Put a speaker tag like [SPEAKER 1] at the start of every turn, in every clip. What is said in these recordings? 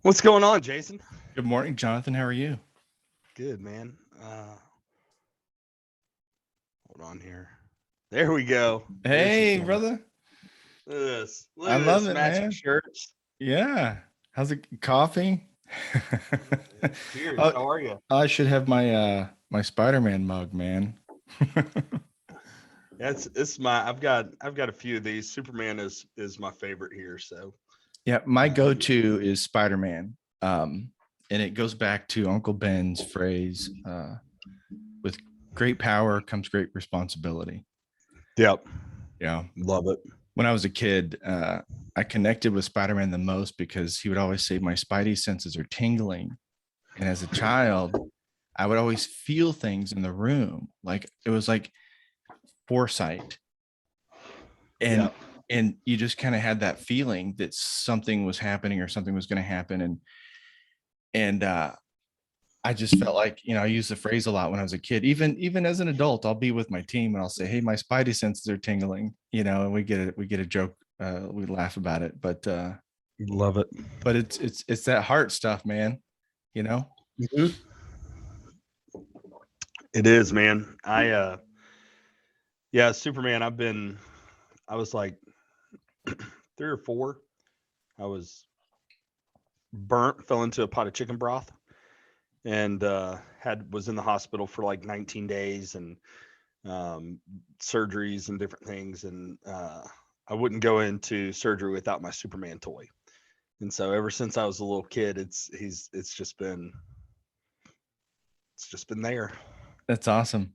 [SPEAKER 1] What's going on, Jason?
[SPEAKER 2] Good morning, Jonathan. How are you?
[SPEAKER 1] Good, man. Hold on here. There we go. There's the
[SPEAKER 2] Hey,
[SPEAKER 1] camera.
[SPEAKER 2] brother.
[SPEAKER 1] Look at this. Look
[SPEAKER 2] I
[SPEAKER 1] at
[SPEAKER 2] love
[SPEAKER 1] this
[SPEAKER 2] it,
[SPEAKER 1] matching
[SPEAKER 2] man.
[SPEAKER 1] shirts.
[SPEAKER 2] Yeah. How's it? Coffee?
[SPEAKER 1] Cheers.
[SPEAKER 2] Oh,
[SPEAKER 1] How are you?
[SPEAKER 2] I should have my Spider-Man mug, man.
[SPEAKER 1] That's it's my. I've got a few of these. Superman is my favorite here. So
[SPEAKER 2] Yeah, my
[SPEAKER 1] um,
[SPEAKER 2] go-to is Spider-Man. And it goes back to Uncle Ben's phrase, with great power comes great responsibility.
[SPEAKER 1] yep,
[SPEAKER 2] Yeah.
[SPEAKER 1] love it.
[SPEAKER 2] When I was a kid, I connected with Spider-Man the most because he would always say my spidey senses are tingling. And as a child, I would always feel things in the room. Like it was like foresight. And
[SPEAKER 1] Yep.
[SPEAKER 2] and you just kind of had that feeling that something was happening or something was going to happen. And I just felt like, I used the phrase a lot when I was a kid. Even as an adult, I'll be with my team and I'll say, "Hey, my spidey senses are tingling," and we get a joke, we laugh about it.
[SPEAKER 1] Love it.
[SPEAKER 2] But it's that heart stuff, man. You know?
[SPEAKER 1] Mhm. It is, man. Yeah, Superman. I was like 3 or 4. I was burnt, fell into a pot of chicken broth, and had was in the hospital for like 19 days and um, surgeries and different things. And I wouldn't go into surgery without my Superman toy. And so ever since I was a little kid, it's just been there.
[SPEAKER 2] That's awesome.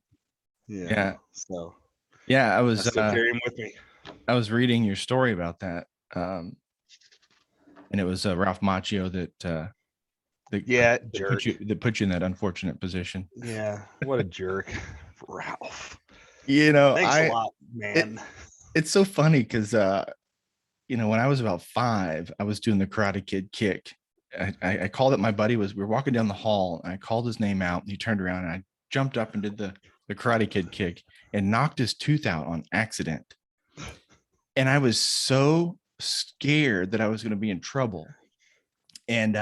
[SPEAKER 1] Yeah.
[SPEAKER 2] Yeah.
[SPEAKER 1] So
[SPEAKER 2] Yeah,
[SPEAKER 1] I still carry him with me.
[SPEAKER 2] I was reading your story about that. And it was Ralph Macchio that
[SPEAKER 1] Yeah,
[SPEAKER 2] that put
[SPEAKER 1] jerk.
[SPEAKER 2] you in that unfortunate position.
[SPEAKER 1] Yeah, what a jerk, Ralph.
[SPEAKER 2] You know,
[SPEAKER 1] Thanks a
[SPEAKER 2] I
[SPEAKER 1] lot,
[SPEAKER 2] it
[SPEAKER 1] man.
[SPEAKER 2] it's so funny because when I was about 5, I was doing the Karate Kid kick. I called it. My buddy we were walking down the hall, and I called his name out, and he turned around, and I jumped up and did the Karate Kid kick and knocked his tooth out on accident. And I was so scared that I was going to be in trouble. And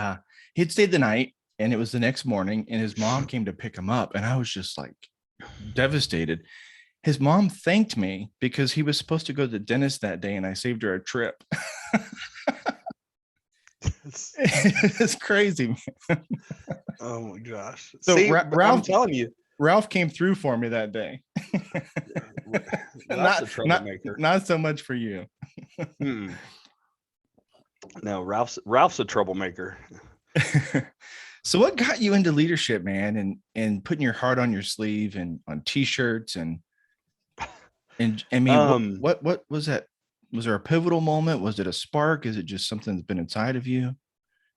[SPEAKER 2] he'd stayed the night, and it was the next morning, and his mom came to pick him up, and I was just like devastated. His mom thanked me because he was supposed to go to the dentist that day, and I saved her a trip. It's crazy.
[SPEAKER 1] Oh my gosh.
[SPEAKER 2] So
[SPEAKER 1] See, I'm
[SPEAKER 2] Ralph
[SPEAKER 1] telling you,
[SPEAKER 2] Ralph came through for me that day.
[SPEAKER 1] Ralph's
[SPEAKER 2] not
[SPEAKER 1] a
[SPEAKER 2] not
[SPEAKER 1] troublemaker.
[SPEAKER 2] not so much for you.
[SPEAKER 1] Mm. No, Ralph's a troublemaker.
[SPEAKER 2] So what got you into leadership, man, and putting your heart on your sleeve and on t-shirts and I mean,
[SPEAKER 1] Um,
[SPEAKER 2] what was that? Was there a pivotal moment? Was it a spark? Is it just something that's been inside of you?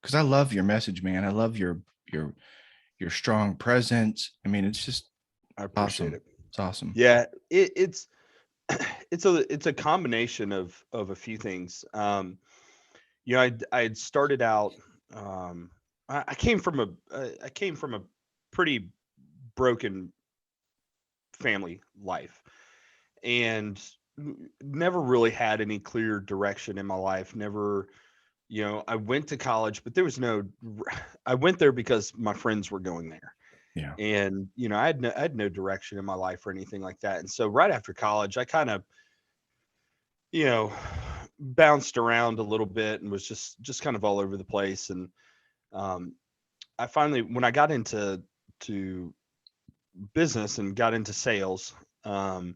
[SPEAKER 2] Because I love your message, man. I love your your strong presence. I mean, it's just
[SPEAKER 1] I appreciate
[SPEAKER 2] awesome.
[SPEAKER 1] it.
[SPEAKER 2] It's awesome.
[SPEAKER 1] Yeah, it's it's a combination of a few things. I had started out. Um, I came from a pretty broken family life, and never really had any clear direction in my life. Never, I went to college, but there was no. I went there because my friends were going there,
[SPEAKER 2] Yeah.
[SPEAKER 1] and I had no direction in my life or anything like that. And so right after college, I kind of, you know, bounced around a little bit and was just kind of all over the place. And um, I finally, when I got into to business and got into sales, um,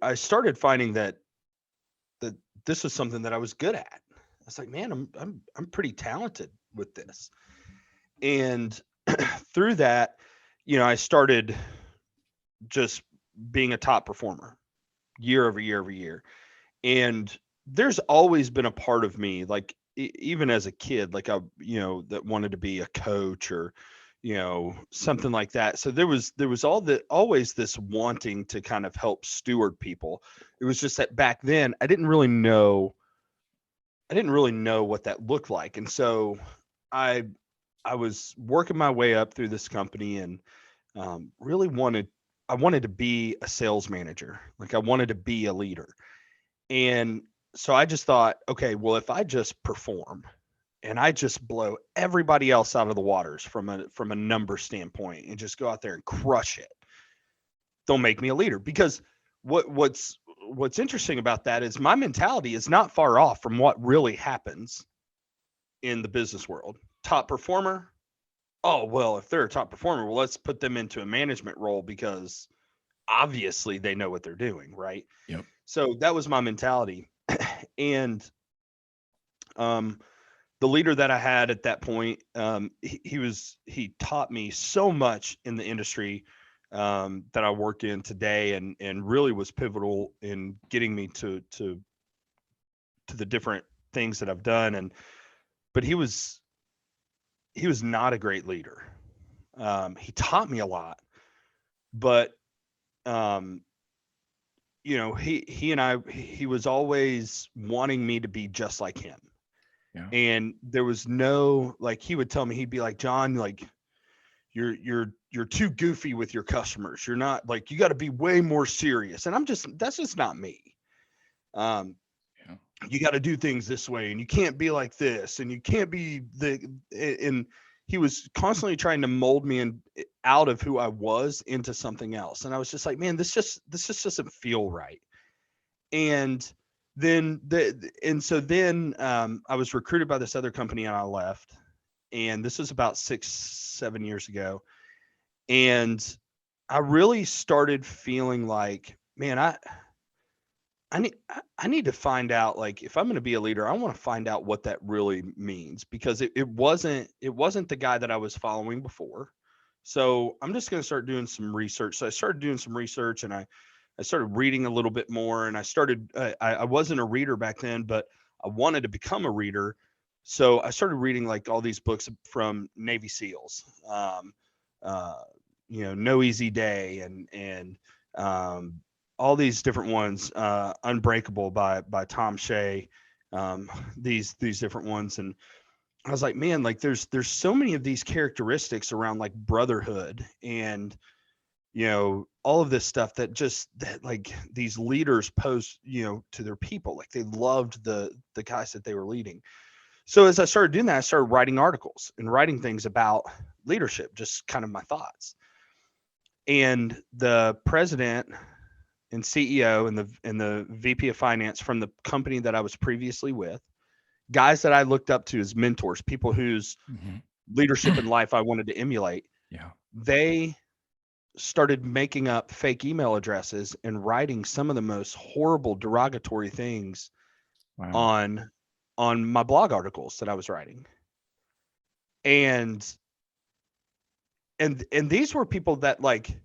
[SPEAKER 1] I started finding that this was something that I was good at. I was like, man, I'm pretty talented with this. And through that, I started just being a top performer year over year over year. And there's always been a part of me, like even as a kid, like that wanted to be a coach or something like that. So there was always this wanting to kind of help steward people. It was just that back then I didn't really know what that looked like. And so i I was working my way up through this company, and really I wanted to be a sales manager. Like I wanted to be a leader. And so I just thought, okay, well, if I just perform, and I just blow everybody else out of the waters from a number standpoint and just go out there and crush it. They'll make me a leader because what's interesting about that is my mentality is not far off from what really happens in the business world. Top performer, oh well, if they're a top performer, well, let's put them into a management role because obviously they know what they're doing, right?
[SPEAKER 2] Yep.
[SPEAKER 1] So that was my mentality. And um the leader that I had at that point, he taught me so much in the industry that I work in today, and really was pivotal in getting me to the different things that I've done. And but he was not a great leader. He taught me a lot, but um, he and he was always wanting me to be just like him.
[SPEAKER 2] Yeah.
[SPEAKER 1] And there was no, like, he would tell me, he'd be like, John, like, you're too goofy with your customers. You're not, like, you got to be way more serious. And that's just not me. Um,
[SPEAKER 2] Yeah.
[SPEAKER 1] you got to do things this way, and you can't be like this, and you can't be and he was constantly trying to mold me and out of who I was into something else. And I was just like, man, this just doesn't feel right. And so then I was recruited by this other company and I left. And this was about 6, 7 years ago. And I really started feeling like, man, I need to find out, like, if I'm going to be a leader, I want to find out what that really means, because it wasn't the guy that I was following before. So I'm just going to start doing some research. So I started doing some research, and I started reading a little bit more, and I wasn't a reader back then, but I wanted to become a reader. So I started reading, like, all these books from Navy SEALs, uh, No Easy Day, and um, all these different ones, Unbreakable by Tom Shea, these different ones. And I was like, man, like, there's so many of these characteristics around, like, brotherhood and all of this stuff that like these leaders pose, to their people. Like, they loved the guys that they were leading. So as I started doing that, I started writing articles and writing things about leadership, just kind of my thoughts. And the president and CEO and the VP of finance from the company that I was previously with, guys that I looked up to as mentors, people whose
[SPEAKER 2] Mhm.
[SPEAKER 1] leadership in life I wanted to emulate,
[SPEAKER 2] Yeah.
[SPEAKER 1] they started making up fake email addresses and writing some of the most horrible derogatory things
[SPEAKER 2] Wow.
[SPEAKER 1] on my blog articles that I was writing. And and these were people that, like,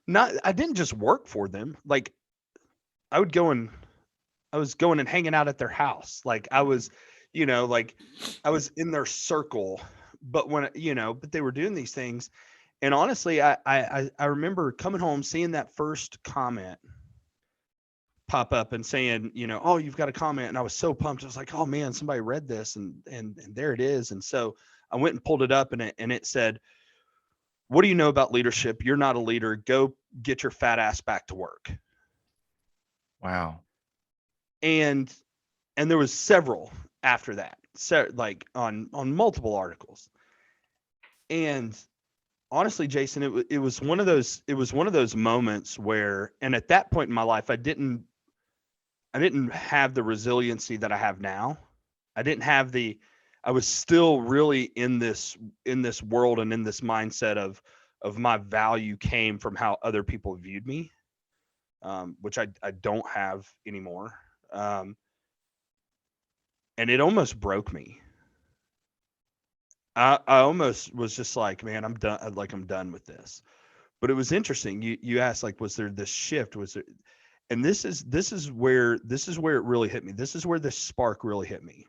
[SPEAKER 1] not I didn't just work for them. Like, I would go and I was going and hanging out at their house. Like, I was, like, I was in their circle. But but they were doing these things. And honestly, I remember coming home, seeing that first comment pop up and saying, oh, you've got a comment. And I was so pumped. I was like, oh man, somebody read this, and there it is. And so I went and pulled it up, and it said, what do you know about leadership? You're not a leader. Go get your fat ass back to work.
[SPEAKER 2] Wow.
[SPEAKER 1] And there was several after that, so, like, on multiple articles. And honestly, Jason, it was one of those moments where, and at that point in my life, I didn't have the resiliency that I have now. I didn't have the I was still really in this world and in this mindset of my value came from how other people viewed me, which I don't have anymore. Um, and it almost broke me. I almost was just like, man, I'm done. Like, I'm done with this. But it was interesting. You asked, like, was there this shift? Was there? And this is where it really hit me. This is where this spark really hit me.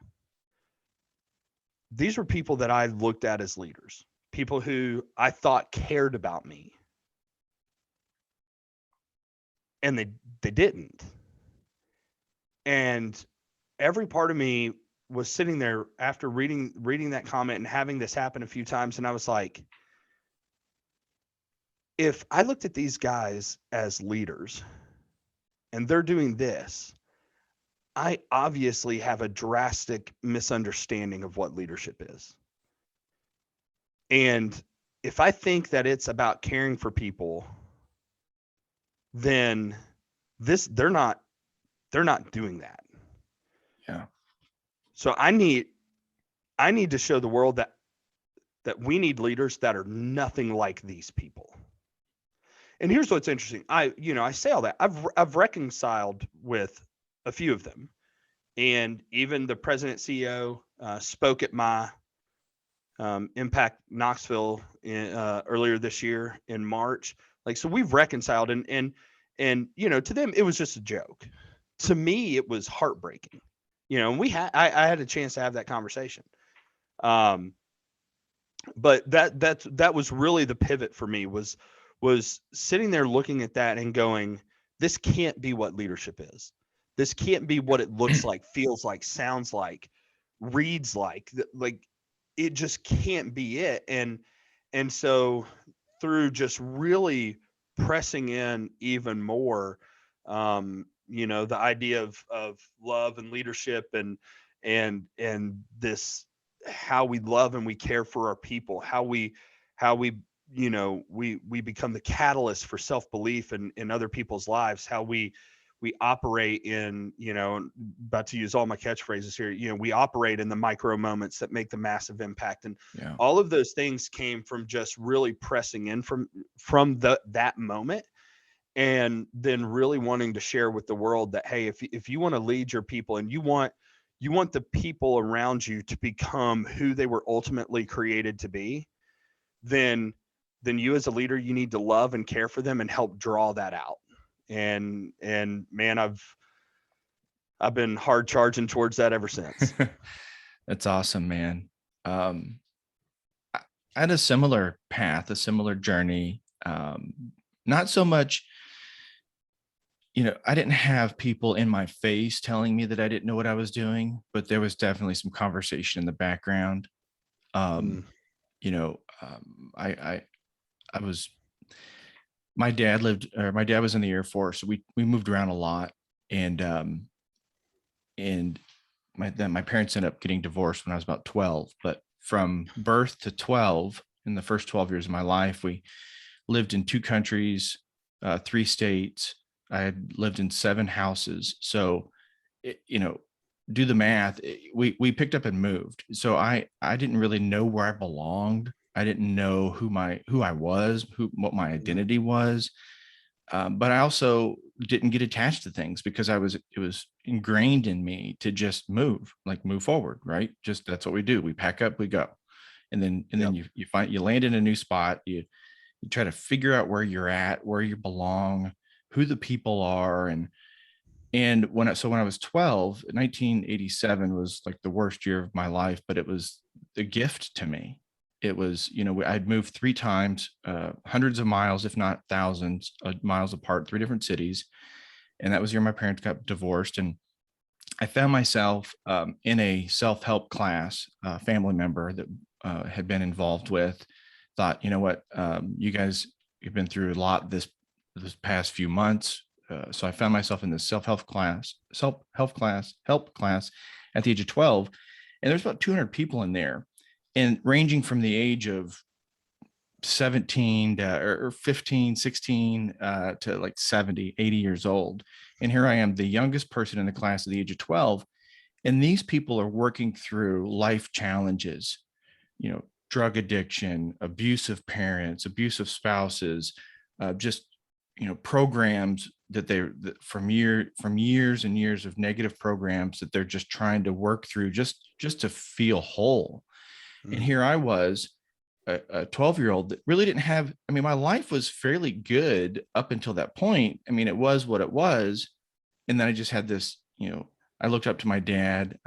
[SPEAKER 1] These were people that I looked at as leaders, people who I thought cared about me, and they didn't. And every part of me was sitting there after reading that comment and having this happen a few times, and I was like, if I looked at these guys as leaders and they're doing this, I obviously have a drastic misunderstanding of what leadership is. And if I think that it's about caring for people, then they're not doing that.
[SPEAKER 2] Yeah.
[SPEAKER 1] So I need to show the world that we need leaders that are nothing like these people. And here's what's interesting. I say all that. I've reconciled with a few of them, and even the president CEO spoke at my Impact Knoxville earlier this year in March. Like, so we've reconciled, and to them it was just a joke. To me, it was heartbreaking. And I had a chance to have that conversation. Um, but that was really the pivot for me, was sitting there looking at that and going, this can't be what leadership is. This can't be what it looks like, feels like, sounds like, reads like it just can't be it. And so through just really pressing in even more, the idea of love and leadership, and this, how we love and we care for our people, how we we become the catalyst for self-belief in other people's lives, how we operate in, about to use all my catchphrases here, we operate in the micro moments that make the massive impact. And
[SPEAKER 2] Yeah.
[SPEAKER 1] all of those things came from just really pressing in from that moment, and then really wanting to share with the world that, hey, if you want to lead your people, and you want the people around you to become who they were ultimately created to be, then you as a leader, you need to love and care for them and help draw that out. And man, I've been hard charging towards that ever since.
[SPEAKER 2] That's awesome, man. I had a similar path, a similar journey. Not so much, I didn't have people in my face telling me that I didn't know what I was doing, but there was definitely some conversation in the background.
[SPEAKER 1] Mm,
[SPEAKER 2] Um, you know, I was, my dad was in the Air Force. So we moved around a lot, and and my parents ended up getting divorced when I was about 12. But from birth to 12, in the first 12 years of my life, we lived in 2 countries, 3 states. I had lived in 7 houses. So, do the math. We picked up and moved. So I didn't really know where I belonged. I didn't know who I was, what my
[SPEAKER 1] mm,
[SPEAKER 2] identity was. But I also didn't get attached to things because it was ingrained in me to just move forward, right? Just that's what we do. We pack up, we go. And then
[SPEAKER 1] yep.
[SPEAKER 2] you land in a new spot. You try to figure out where you're at, where you belong, who the people are. And when I was 12, 1987 was like the worst year of my life, but it was a gift to me. It was, I'd moved 3 times, hundreds of miles, if not thousands of miles apart, 3 different cities. And that was the year my parents got divorced. And I found myself in a self-help class. A family member that had been involved with thought, you know what, you guys, you've been through a lot this past few months. So I found myself in this help class at the age of 12, and there's about 200 people in there, and ranging from the age of 17 to, or 15, 16 to like 70, 80 years old. And here I am, the youngest person in the class at the age of 12. And these people are working through life challenges, drug addiction, abusive parents, abusive spouses, just, programs from years and years of negative programs that they're just trying to work through just to feel whole. And
[SPEAKER 1] Mm,
[SPEAKER 2] here I was, a 12-year-old that really didn't have, I mean, my life was fairly good up until that point. I mean, it was what it was. And then I just had this, I looked up to my dad.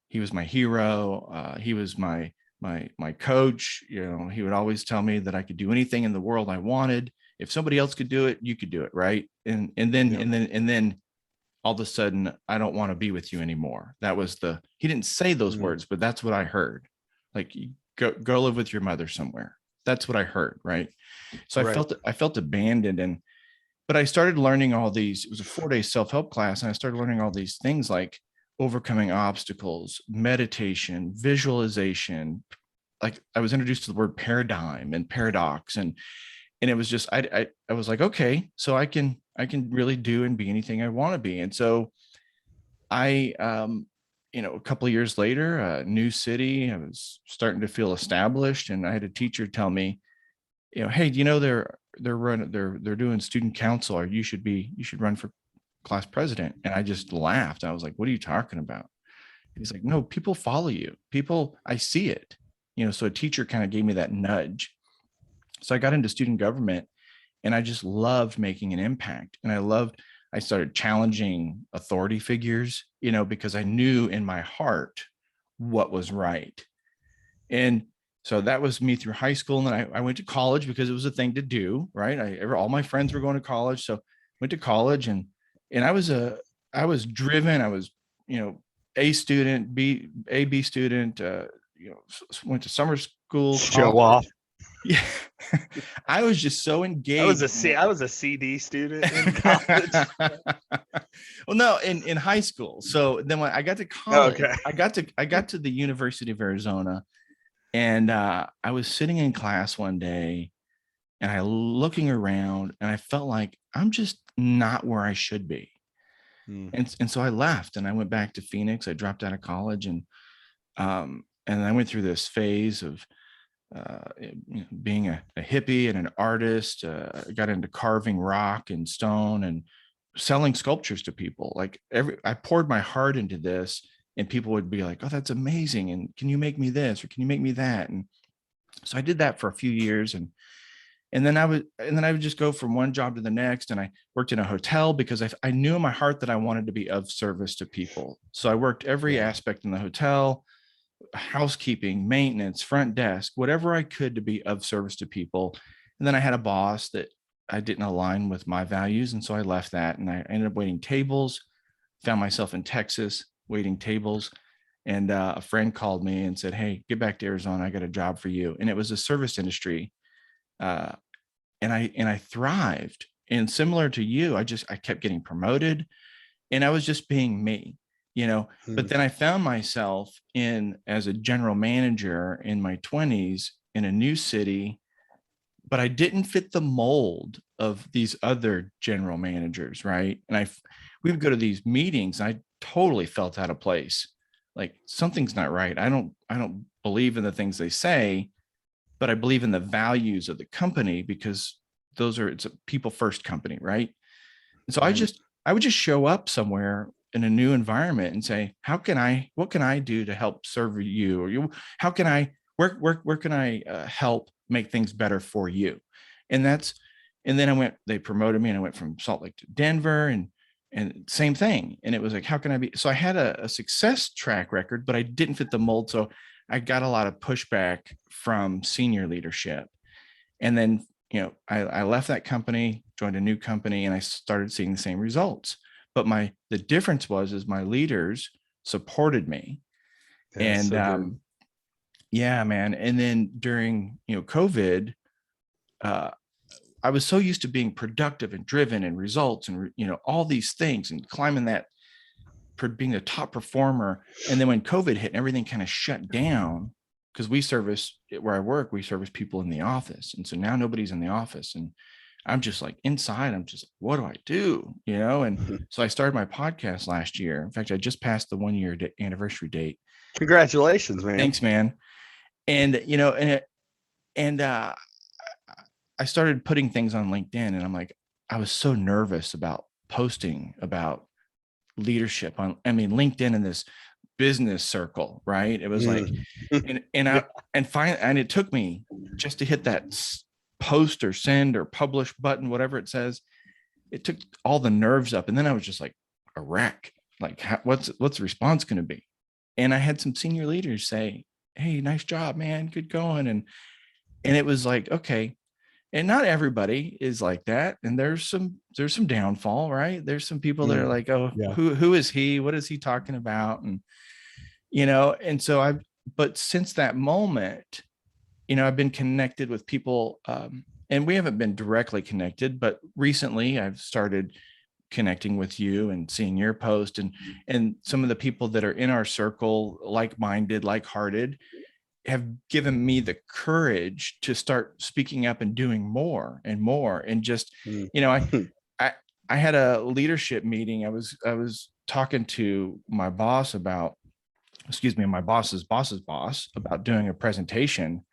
[SPEAKER 2] He was my hero. He was my coach. He would always tell me that I could do anything in the world I wanted. If somebody else could do it, you could do it, right?
[SPEAKER 1] yep.
[SPEAKER 2] And then all of a sudden, I don't want to be with you anymore. He didn't say those
[SPEAKER 1] Mm,
[SPEAKER 2] words, but that's what I heard. Like, you go live with your mother somewhere. That's what I heard, right? So
[SPEAKER 1] right.
[SPEAKER 2] I felt abandoned. but I started learning all these. It was a 4-day self-help class, and I started learning all these things like overcoming obstacles, meditation, visualization. Like I was introduced to the word paradigm and paradox, and it was just I was like, okay, so I can really do and be anything I want to be. And so I a couple of years later, new city, I was starting to feel established, and I had a teacher tell me, hey, they're doing student council, or you should run for class president. And I just laughed. I was like, what are you talking about? He's like, no, people follow you. People, I see it. So a teacher kind of gave me that nudge. So I got into student government, and I just loved making an impact. And I started challenging authority figures, because I knew in my heart what was right. And so that was me through high school. And then I went to college because it was a thing to do, right? All my friends were going to college. So I went to college, and I was driven. I was, A student, B student, went to summer school,
[SPEAKER 1] Show
[SPEAKER 2] college.
[SPEAKER 1] off.
[SPEAKER 2] Yeah. I was just so engaged.
[SPEAKER 1] I was a CD student in college.
[SPEAKER 2] Well, no, in high school. So then when I got to college,
[SPEAKER 1] Okay.
[SPEAKER 2] I got to the University of Arizona, and I was sitting in class one day, and I looking around, and I felt like I'm just not where I should be. And so I left, and I went back to Phoenix. I dropped out of college, and I went through this phase of being a hippie and an artist. I got into carving rock and stone and selling sculptures to people. Like I poured my heart into this, and people would be like, oh, that's amazing. And can you make me this, or can you make me that? And so I did that for a few years. And then I would just go from one job to the next. And I worked in a hotel because I knew in my heart that I wanted to be of service to people. So I worked every aspect in the hotel, housekeeping, maintenance, front desk, whatever I could to be of service to people. And then I had a boss that I didn't align with my values. And so I left that, and I ended up waiting tables, found myself in Texas waiting tables. And a friend called me and said, hey, get back to Arizona. I got a job for you. And it was a service industry. And I thrived. And similar to you, I kept getting promoted, and I was just being me. But then I found myself as a general manager in my 20s in a new city, but I didn't fit the mold of these other general managers, right? And we would go to these meetings, and I totally felt out of place. Like something's not right. I don't believe in the things they say, but I believe in the values of the company, because it's a people first company, right? And so I would just show up somewhere in a new environment and say, what can I do to help serve you? Or where can I help make things better for you? And then they promoted me, and I went from Salt Lake to Denver, and same thing. And it was like, how can I be? So I had a success track record, but I didn't fit the mold. So I got a lot of pushback from senior leadership. And then, I left that company, joined a new company, and I started seeing the same results. But the difference was my leaders supported me. And
[SPEAKER 1] So
[SPEAKER 2] yeah, man. And then during COVID, I was so used to being productive and driven and results and all these things, and climbing that, being the top performer. And then when COVID hit and everything kind of shut down, because where I work, we service people in the office. And so now nobody's in the office, and I'm just like inside, I'm just, what do I do? And so I started my podcast last year. In fact, I just passed the 1-year anniversary date.
[SPEAKER 1] congratulations, man.
[SPEAKER 2] Thanks, man. And, I started putting things on LinkedIn, and I'm like, I was so nervous about posting about leadership on, LinkedIn in this business circle, right? It was like, and it took me just to hit that post or send or publish button, whatever it says. It took all the nerves up, and then I was just like a wreck. Like, what's the response going to be? And I had some senior leaders say, hey, nice job, man, good going. And it was like, okay. And not everybody is like that. And there's some downfall, right? There's some people that are like, oh, yeah, who is he? What is he talking about? And, and so but since that moment, I've been connected with people And we haven't been directly connected, but recently I've started connecting with you and seeing your post, and some of the people that are in our circle, like-minded, like-hearted, have given me the courage to start speaking up and doing more and more. And just,
[SPEAKER 1] Mm.
[SPEAKER 2] you know, I I had a leadership meeting. I was talking to my boss about, excuse me, my boss's boss's boss about doing a presentation.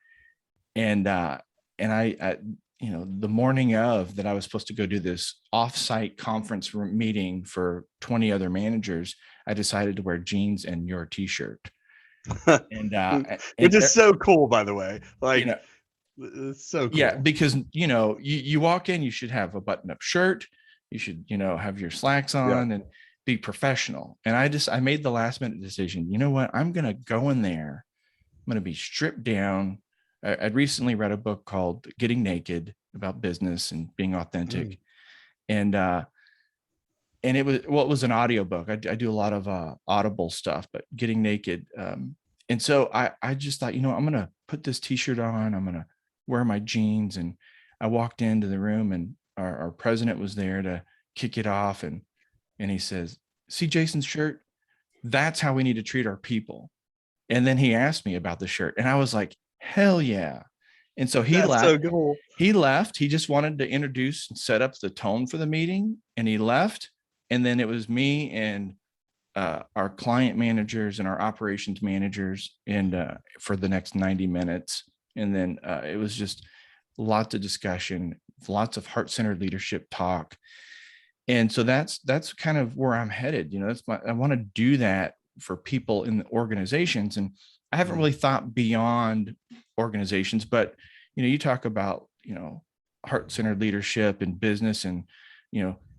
[SPEAKER 2] And uh and I the morning of that, I was supposed to go do this offsite conference meeting for 20 other managers. I decided to wear jeans and your t-shirt. And
[SPEAKER 1] Which
[SPEAKER 2] and
[SPEAKER 1] is so cool, by the way.
[SPEAKER 2] you
[SPEAKER 1] Like,
[SPEAKER 2] know
[SPEAKER 1] it's so
[SPEAKER 2] yeah,
[SPEAKER 1] cool.
[SPEAKER 2] because you walk in, you should have a button-up shirt, you should have your slacks
[SPEAKER 1] Yeah.
[SPEAKER 2] on and be professional. And I made the last minute decision. You know what? I'm going to go in there, I'm going to be stripped down. I'd recently read a book called Getting Naked about business and being authentic.
[SPEAKER 1] Mm.
[SPEAKER 2] And it was an audio book. I do a lot of Audible stuff, but Getting Naked. And so I just thought, I'm going to put this t-shirt on. I'm going to wear my jeans. And I walked into the room, and our president was there to kick it off. And he says, "See Jason's shirt? That's how we need to treat our people." And then he asked me about the shirt, and I was like, hell yeah. And so he
[SPEAKER 1] That's so
[SPEAKER 2] left.
[SPEAKER 1] cool.
[SPEAKER 2] He left. He just wanted to introduce and set up the tone for the meeting, and he left. And then it was me and our client managers and our operations managers, and for the next 90 minutes. And then it was just lots of discussion, lots of heart-centered leadership talk. And so that's kind of where I'm headed. I want to do that for people in the organizations. And I haven't
[SPEAKER 1] Mm.
[SPEAKER 2] really thought beyond organizations, but you talk about heart-centered leadership in business, and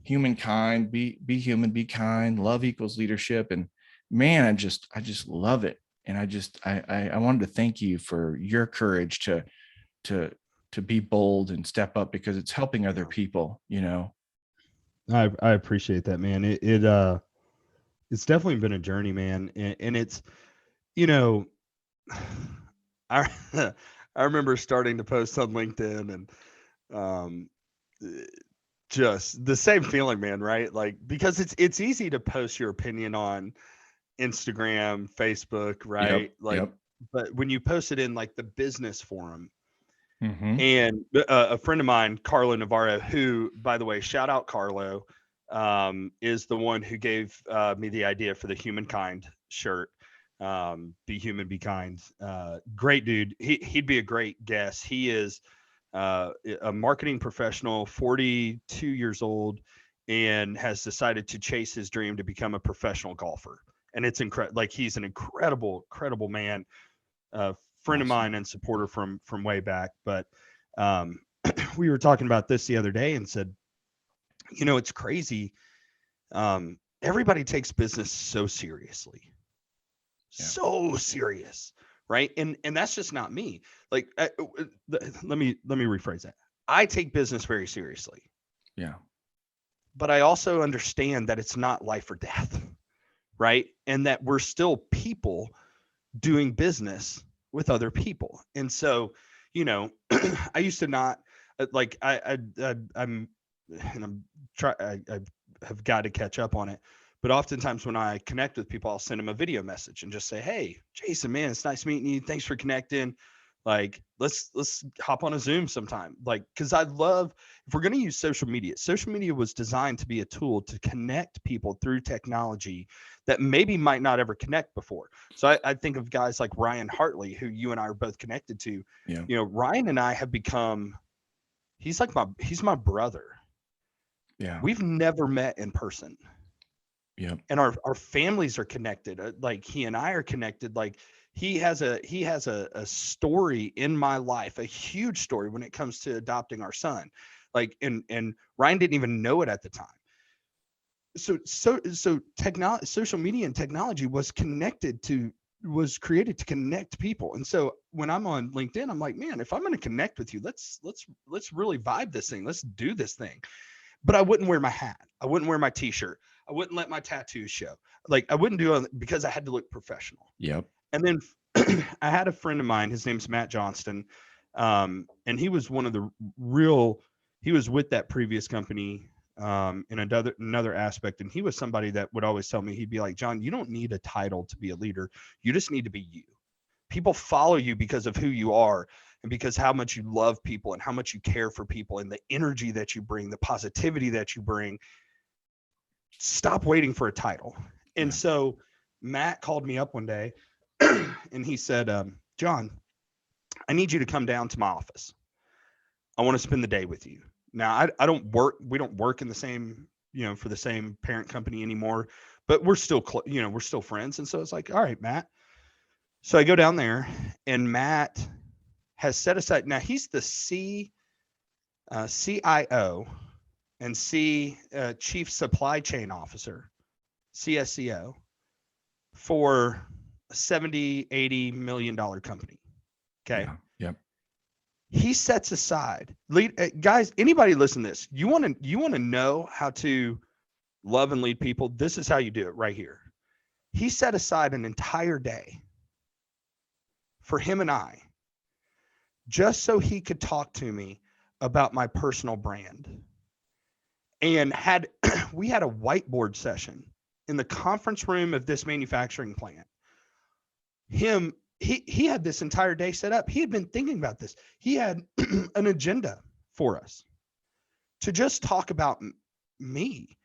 [SPEAKER 2] humankind, be human, be kind, love equals leadership. And man, I just love it. And I wanted to thank you for your courage to to be bold and step up, because it's helping other people.
[SPEAKER 1] I appreciate that, man. It's definitely been a journey, man. And it's, you know, I I remember starting to post on LinkedIn, and um eh, just the same feeling, man, right? Like, because it's easy to post your opinion on Instagram, Facebook,
[SPEAKER 2] Yep.
[SPEAKER 1] right? Like,
[SPEAKER 2] Yep.
[SPEAKER 1] but when you post it in like the business forum,
[SPEAKER 2] Mm-hmm.
[SPEAKER 1] and a friend of mine, Carlo Navarro, who, by the way, shout out Carlo, is the one who gave me the idea for the Humankind shirt. Be human, be kind. Great dude. He'd be a great guest. He is a marketing professional, 42 years old, and has decided to chase his dream to become a professional golfer. And it's incredible. Like, he's an incredible man, friend of
[SPEAKER 2] Awesome.
[SPEAKER 1] mine and supporter from way back. But um, we were talking about this the other day and said, it's crazy. Everybody takes business so seriously,
[SPEAKER 2] Yeah.
[SPEAKER 1] so serious, right? And that's just not me. Like, let me rephrase that. I take business very seriously,
[SPEAKER 2] Yeah.
[SPEAKER 1] but I also understand that it's not life or death, right? And that we're still people doing business with other people. And so, I used to not like I'm and I'm try I have got to catch up on it. But oftentimes when I connect with people, I'll send them a video message and just say, "Hey, Jason, man, it's nice meeting you. Thanks for connecting. Like, let's hop on a Zoom sometime." Like, because I love, if we're going to use social media was designed to be a tool to connect people through technology that maybe might not ever connect before. So I think of guys like Ryan Hartley, who you and I are both connected to.
[SPEAKER 2] Yeah.
[SPEAKER 1] Ryan and I have become, he's my brother.
[SPEAKER 2] Yeah.
[SPEAKER 1] We've never met in person,
[SPEAKER 2] Yeah.
[SPEAKER 1] and our families are connected. Like, he and I are connected. Like, he has a story in my life, a huge story when it comes to adopting our son. Like, and Ryan didn't even know it at the time. So technology, social media and technology was created to connect people. And so when I'm on LinkedIn, I'm like, man, if I'm going to connect with you, let's really vibe this thing. Let's do this thing. But I wouldn't wear my hat. I wouldn't wear my t-shirt. I wouldn't let my tattoos show. Like, I wouldn't do it because I had to look professional.
[SPEAKER 2] Yep.
[SPEAKER 1] And then I had a friend of mine, his name's Matt Johnston. And he was one of the real, he was with that previous company in another aspect. And he was somebody that would always tell me, he'd be like, John, you don't need a title to be a leader. You just need to be you. People follow you because of who you are and because how much you love people and how much you care for people and the energy that you bring, the positivity that you bring. Stop waiting for a title. And
[SPEAKER 2] Yeah.
[SPEAKER 1] so Matt called me up one day and he said, John, I need you to come down to my office. I want to spend the day with you. Now, I don't work, we don't work in the same, for the same parent company anymore, but we're still, we're still friends. And so it's like, all right, Matt. So I go down there and Matt has set aside, now he's the CIO and Chief Supply Chain Officer, CSCO, for a 70, $80 million company. Okay.
[SPEAKER 2] Yeah. Yep.
[SPEAKER 1] He sets aside guys, anybody listen to this, you want to know how to love and lead people. This is how you do it right here. He set aside an entire day for him and I, just so he could talk to me about my personal brand. And we had a whiteboard session in the conference room of this manufacturing plant. He had this entire day set up. He had been thinking about this. He had an agenda for us to just talk about me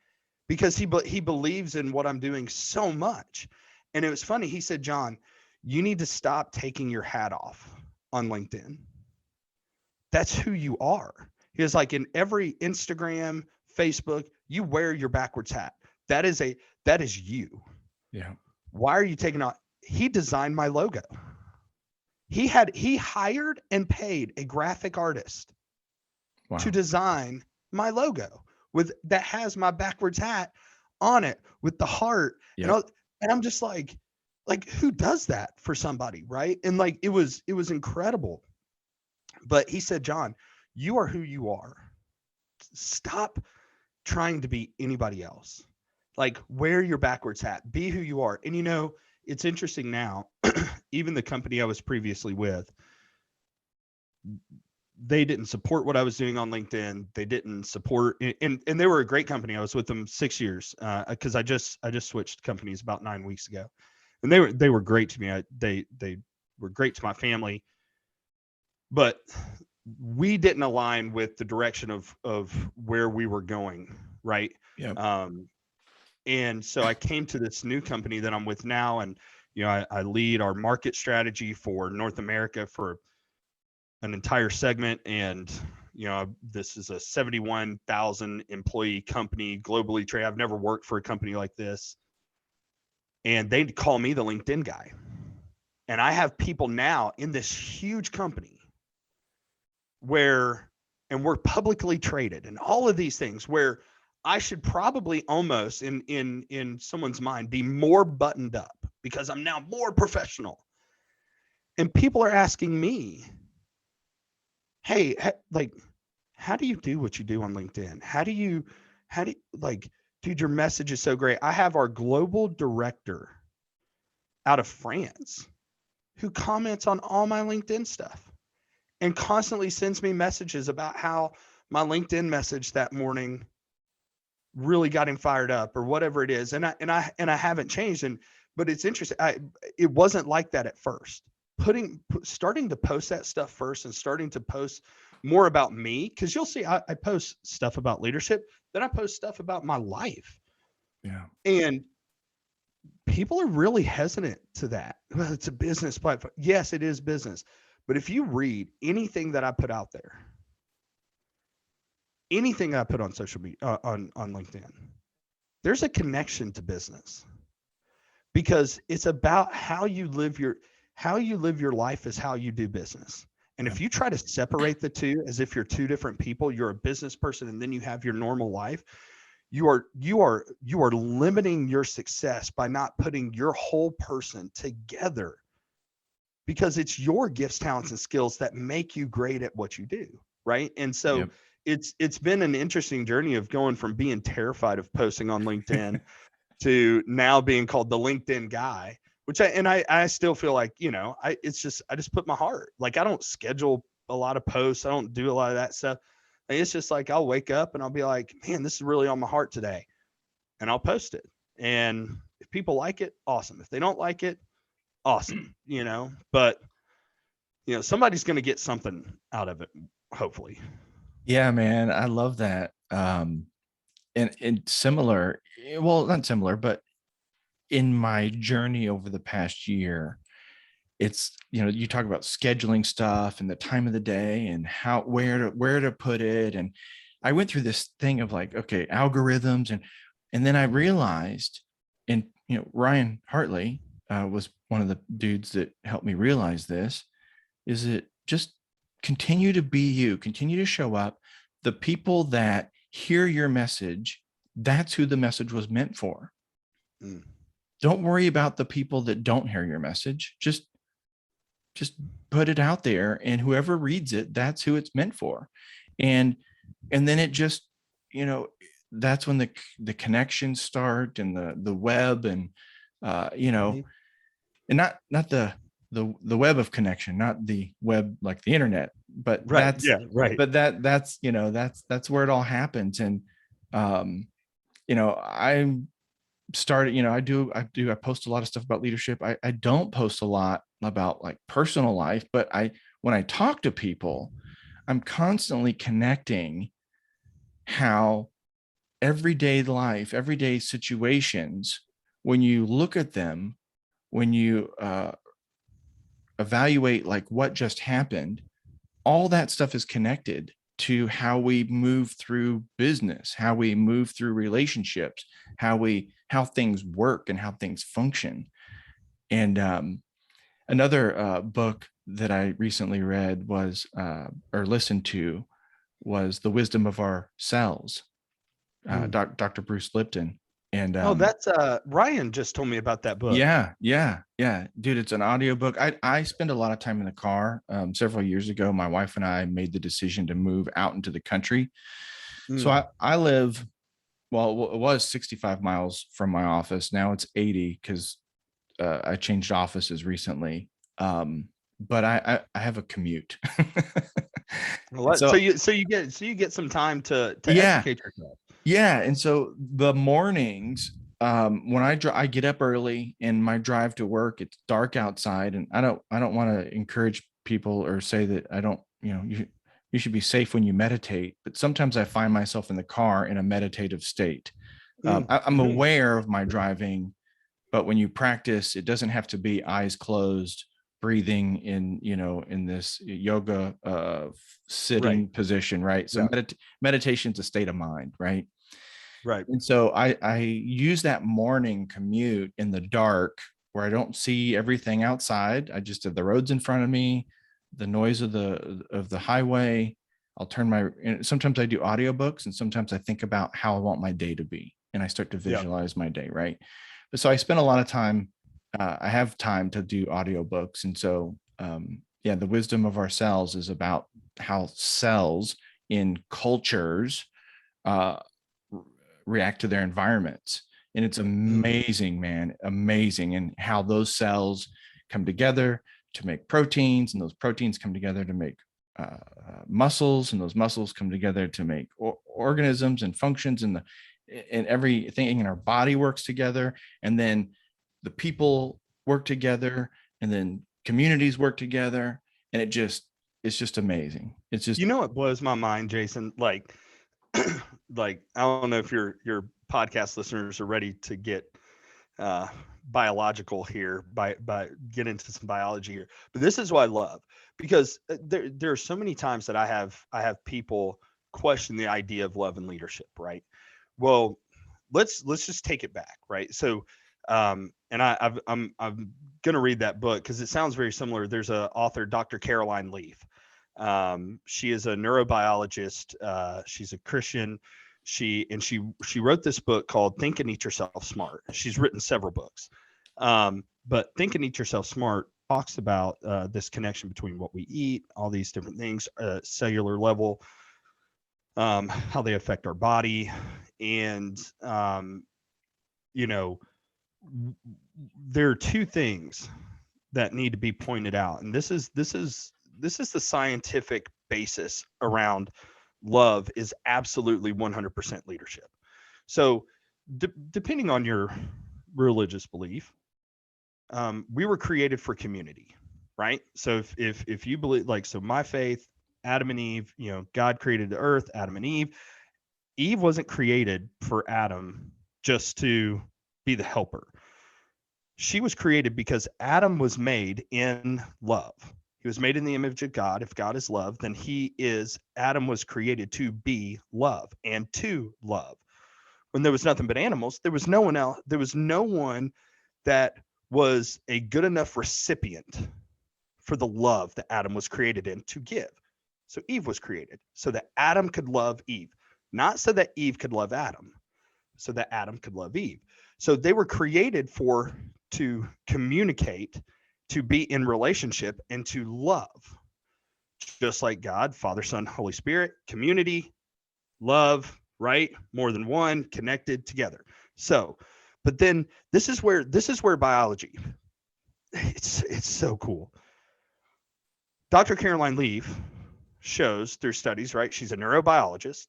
[SPEAKER 1] because he believes in what I'm doing so much. And it was funny. He said, John, you need to stop taking your hat off on LinkedIn. That's who you are. He was like, in every Instagram, Facebook, you wear your backwards hat. That is you.
[SPEAKER 2] Yeah.
[SPEAKER 1] Why are you taking off? He designed my logo. He hired and paid a graphic artist to design my logo that has my backwards hat on it with the heart. Yep. And I'm just like who does that for somebody, right? And like it was incredible. But he said, John, you are who you are. Stop trying to be anybody else. Like, wear your backwards hat, be who you are. And it's interesting now, even the company I was previously with, they didn't support what I was doing on LinkedIn. They didn't support, and they were a great company. I was with them 6 years because I just switched companies about 9 weeks ago, and they were great to me. They were great to my family, but we didn't align with the direction of where we were going, right?
[SPEAKER 2] Yeah.
[SPEAKER 1] And so I came to this new company that I'm with now, and I lead our market strategy for North America for an entire segment. And this is a 71,000 employee company, globally traded. I've never worked for a company like this, and they call me the LinkedIn guy. And I have people now in this huge company we're publicly traded and all of these things where I should probably almost in someone's mind be more buttoned up because I'm now more professional. And people are asking me, hey, how do you do what you do on LinkedIn? How do you dude, your message is so great. I have our global director out of France who comments on all my LinkedIn stuff and constantly sends me messages about how my LinkedIn message that morning really got him fired up or whatever it is. And I haven't changed. But it's interesting. It wasn't like that at first. Starting to post that stuff first and starting to post more about me, because you'll see I post stuff about leadership, then I post stuff about my life.
[SPEAKER 2] Yeah.
[SPEAKER 1] And people are really hesitant to that. Well, it's a business platform. Yes, it is business. But if you read anything that I put out there, anything I put on social media, on LinkedIn, there's a connection to business because it's about how you live your life is how you do business. And if you try to separate the two as if you're two different people, you're a business person and then you have your normal life, you are limiting your success by not putting your whole person together, because it's your gifts, talents, and skills that make you great at what you do, right? And so it's been an interesting journey of going from being terrified of posting on LinkedIn to now being called the LinkedIn guy, which I still feel like, I just put my heart, like I don't schedule a lot of posts. I don't do a lot of that stuff. And it's just like I'll wake up and I'll be like, man, this is really on my heart today, and I'll post it. And if people like it, awesome. If they don't like it, awesome. But somebody's going to get something out of it, hopefully.
[SPEAKER 2] Yeah, man, I love that. And similar, well, not similar, but in my journey over the past year, it's, you talk about scheduling stuff and the time of the day and how where to put it. And I went through this thing of like, okay, algorithms, and then I realized, and Ryan Hartley was one of the dudes that helped me realize this, is it just continue to be you, continue to show up. The people that hear your message, that's who the message was meant for.
[SPEAKER 1] Mm.
[SPEAKER 2] Don't worry about the people that don't hear your message. Just put it out there, and whoever reads it, that's who it's meant for. And then it just, that's when the connections start, and the web, and
[SPEAKER 1] Mhm.
[SPEAKER 2] and not the web of connection, not the web like the internet, but
[SPEAKER 1] Right. Yeah. Right.
[SPEAKER 2] that's where it all happens. And I started, I post a lot of stuff about leadership. I don't post a lot about like personal life, but when I talk to people, I'm constantly connecting how everyday life, everyday situations, when you look at them, when you evaluate like what just happened, all that stuff is connected to how we move through business, how we move through relationships, how things work and how things function. And another book that I recently read was or listened to was The Wisdom of Our Cells,
[SPEAKER 1] Mm.
[SPEAKER 2] Dr. Bruce Lipton. And
[SPEAKER 1] Oh, that's Ryan just told me about that book.
[SPEAKER 2] yeah, dude, it's an audiobook. I spend a lot of time in the car. Several years ago, my wife and I made the decision to move out into the country. So
[SPEAKER 1] Mm.
[SPEAKER 2] I live, well, it was 65 miles from my office. Now it's 80 because I changed offices recently. But I have a commute.
[SPEAKER 1] So
[SPEAKER 2] So
[SPEAKER 1] you get some time to
[SPEAKER 2] yeah,
[SPEAKER 1] educate yourself.
[SPEAKER 2] yeah. And so the mornings, when I get up early, and my drive to work, it's dark outside, and I don't want to encourage people or say that I don't, you should be safe when you meditate, but sometimes I find myself in the car in a meditative state.
[SPEAKER 1] Mm.
[SPEAKER 2] I'm
[SPEAKER 1] Mhm.
[SPEAKER 2] aware of my driving, but when you practice, it doesn't have to be eyes closed, breathing in, in this yoga
[SPEAKER 1] Right.
[SPEAKER 2] sitting position, right? So
[SPEAKER 1] Yeah.
[SPEAKER 2] meditation's a state of mind, right?
[SPEAKER 1] Right.
[SPEAKER 2] And so I use that morning commute in the dark, where I don't see everything outside. I just have the roads in front of me, the noise of the highway. And sometimes I do audiobooks, and sometimes I think about how I want my day to be, and I start to
[SPEAKER 1] Yeah.
[SPEAKER 2] visualize my day, right? But so I spend a lot of time, I have time to do audiobooks. And so yeah, The Wisdom of Our Cells is about how cells in cultures uh, react to their environments. And it's
[SPEAKER 1] Mm.
[SPEAKER 2] amazing, man, amazing. And how those cells come together to make proteins, and those proteins come together to make muscles, and those muscles come together to make organisms and functions, and everything in our body works together. And then the people work together, and then communities work together. And it's just amazing. It's just,
[SPEAKER 1] It blows my mind, Jason. Like I don't know if your podcast listeners are ready to get uh, biological here, by get into some biology here. But this is what I love, because there are so many times that I have people question the idea of love and leadership. Right. Well, let's just take it back. Right. So, and I'm gonna read that book because it sounds very similar. There's a author, Dr. Caroline Leaf. She is a neurobiologist. She's a Christian. She wrote this book called Think and Eat Yourself Smart. She's written several books, but Think and Eat Yourself Smart talks about this connection between what we eat, all these different things, cellular level, how they affect our body, and you know, there are two things that need to be pointed out, and this is the scientific basis around love is absolutely 100% leadership. So depending on your religious belief, we were created for community, right? So if you believe, like, so my faith, Adam and Eve, God created the earth, Adam and Eve. Eve wasn't created for Adam just to be the helper. She was created because Adam was made in love. He was made in the image of God. If God is love, then Adam was created to be love and to love. When there was nothing but animals, there was no one else. There was no one that was a good enough recipient for the love that Adam was created in to give. So Eve was created so that Adam could love Eve, not so that Eve could love Adam, so that Adam could love Eve. So they were created to communicate, to be in relationship, and to love. Just like God, Father, Son, Holy Spirit, community, love, right? More than one, connected together. So, but then this is where biology, it's so cool. Dr. Caroline Leaf shows through studies, right? She's a neurobiologist,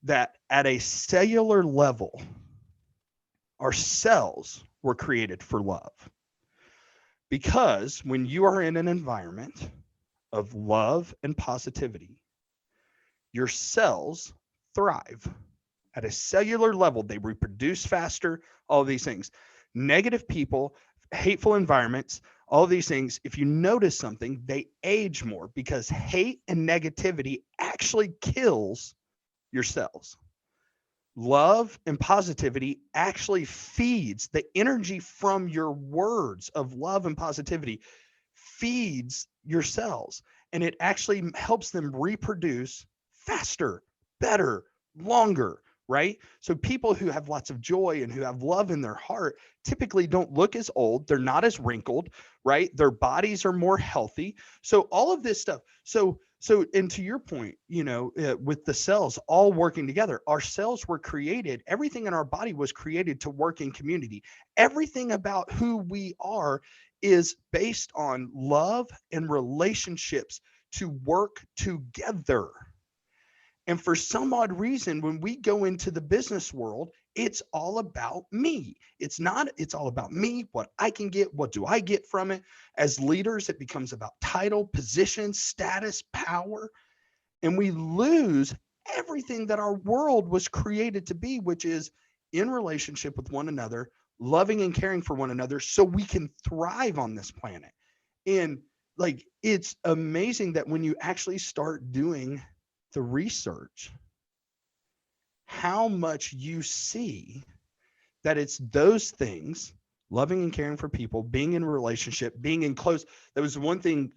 [SPEAKER 1] that at a cellular level, our cells were created for love. Because when you are in an environment of love and positivity, your cells thrive. At a cellular level, they reproduce faster, all these things. Negative people, hateful environments, all these things, if you notice something, they age more because hate and negativity actually kills your cells. Love and positivity actually feeds the energy from your words of love and positivity, feeds your cells, and it actually helps them reproduce faster, better, longer, right? So people who have lots of joy and who have love in their heart typically don't look as old. They're not as wrinkled, right? Their bodies are more healthy. So all of this stuff. And to your point, with the cells all working together, our cells were created. Everything in our body was created to work in community. Everything about who we are is based on love and relationships to work together. And for some odd reason, when we go into the business world, it's all about me. It's all about me, what I can get, what do I get from it. As leaders, it becomes about title, position, status, power, and we lose everything that our world was created to be, which is in relationship with one another, loving and caring for one another so we can thrive on this planet. And like, it's amazing that when you actually start doing the research, how much you see that it's those things, loving and caring for people, being in a relationship, being in close. That was one thing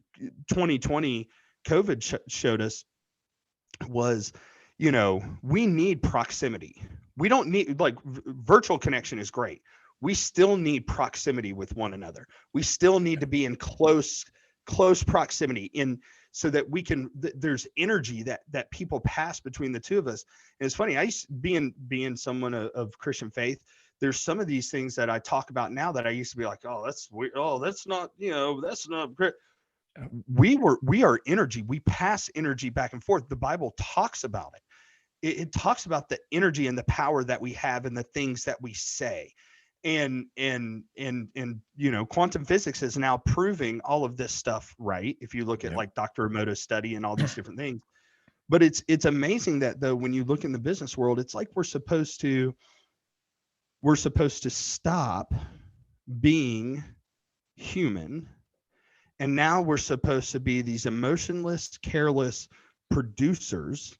[SPEAKER 1] 2020 COVID showed us was, we need proximity. We don't need, like, virtual connection is great. We still need proximity with one another. We still need to be in close proximity so that we can, there's energy that people pass between the two of us. And it's funny, I used to, being someone of Christian faith, there's some of these things that I talk about now that I used to be like, oh, that's weird. Oh, that's not, that's not great. We are energy. We pass energy back and forth. The Bible talks about it. It talks about the energy and the power that we have and the things that we say. And quantum physics is now proving all of this stuff, right? If you look at like Dr. Emoto's study and all these different things. But it's amazing that, though, when you look in the business world, it's like we're supposed to stop being human, and now we're supposed to be these emotionless, careless producers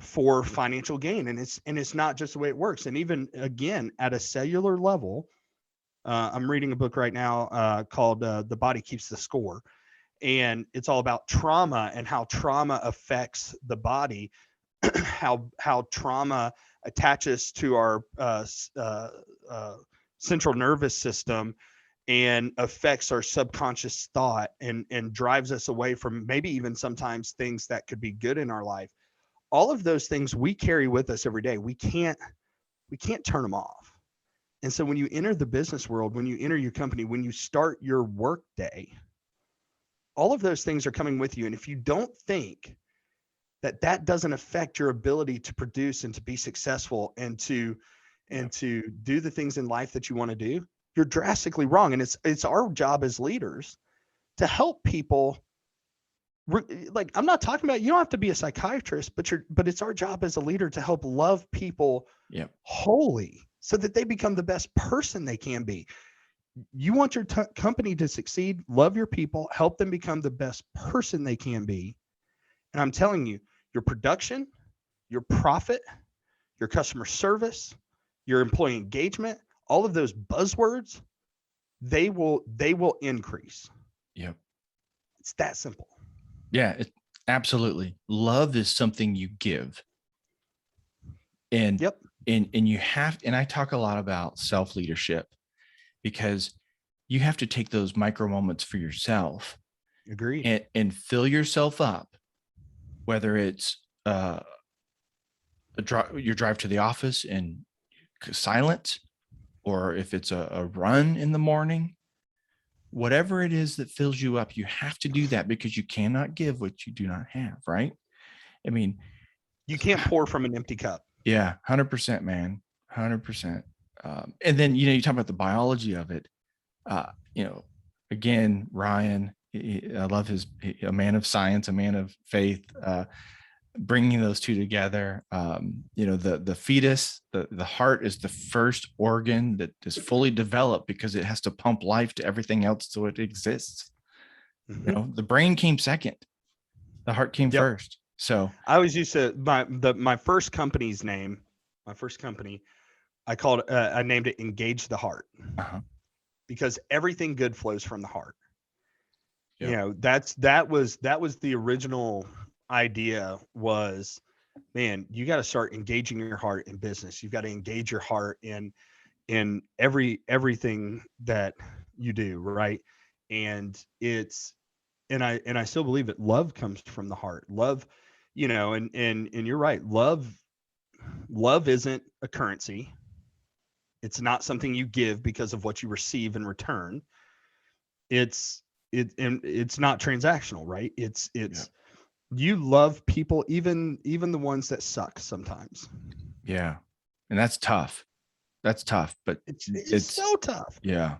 [SPEAKER 1] for financial gain. And it's not just the way it works. And even, again, at a cellular level, I'm reading a book right now called The Body Keeps the Score. And it's all about trauma and how trauma affects the body, how trauma attaches to our central nervous system and affects our subconscious thought and drives us away from maybe even sometimes things that could be good in our life. All of those things we carry with us every day. We can't turn them off. And so when you enter the business world, when you enter your company, when you start your work day, all of those things are coming with you. And if you don't think that that doesn't affect your ability to produce and to be successful and to do the things in life that you want to do, you're drastically wrong. And it's our job as leaders to help people. Like, I'm not talking about, you don't have to be a psychiatrist, but it's our job as a leader to help love people
[SPEAKER 2] Yep.
[SPEAKER 1] wholly so that they become the best person they can be. You want your company to succeed, love your people, help them become the best person they can be. And I'm telling you, your production, your profit, your customer service, your employee engagement, all of those buzzwords, they will increase.
[SPEAKER 2] Yep.
[SPEAKER 1] It's that simple.
[SPEAKER 2] Yeah, absolutely. Love is something you give. And
[SPEAKER 1] Yep.
[SPEAKER 2] and you have, and I talk a lot about self-leadership because you have to take those micro moments for yourself.
[SPEAKER 1] Agreed.
[SPEAKER 2] And fill yourself up, whether it's your drive to the office in silence, or if it's a run in the morning, whatever it is that fills you up, you have to do that because you cannot give what you do not have, right? I mean,
[SPEAKER 1] you can't pour from an empty cup.
[SPEAKER 2] Yeah, 100%, man, 100%. And then, you talk about the biology of it. Again, Ryan, I love a man of science, a man of faith, bringing those two together. The fetus, the heart is the first organ that is fully developed because it has to pump life to everything else so it exists.
[SPEAKER 1] Mm-hmm.
[SPEAKER 2] The brain came second, the heart came first. So
[SPEAKER 1] I always used to, my first company's name, I named it Engage the Heart, because everything good flows from the heart. Yep. That was the original idea was, man, you got to start engaging your heart in business. You've got to engage your heart in everything that you do. Right. And I still believe it. Love comes from the heart. Love, and you're right. Love isn't a currency. It's not something you give because of what you receive in return. It's not transactional, right? It's you love people, even the ones that suck sometimes.
[SPEAKER 2] Yeah. And that's tough. But
[SPEAKER 1] it's so tough.
[SPEAKER 2] Yeah.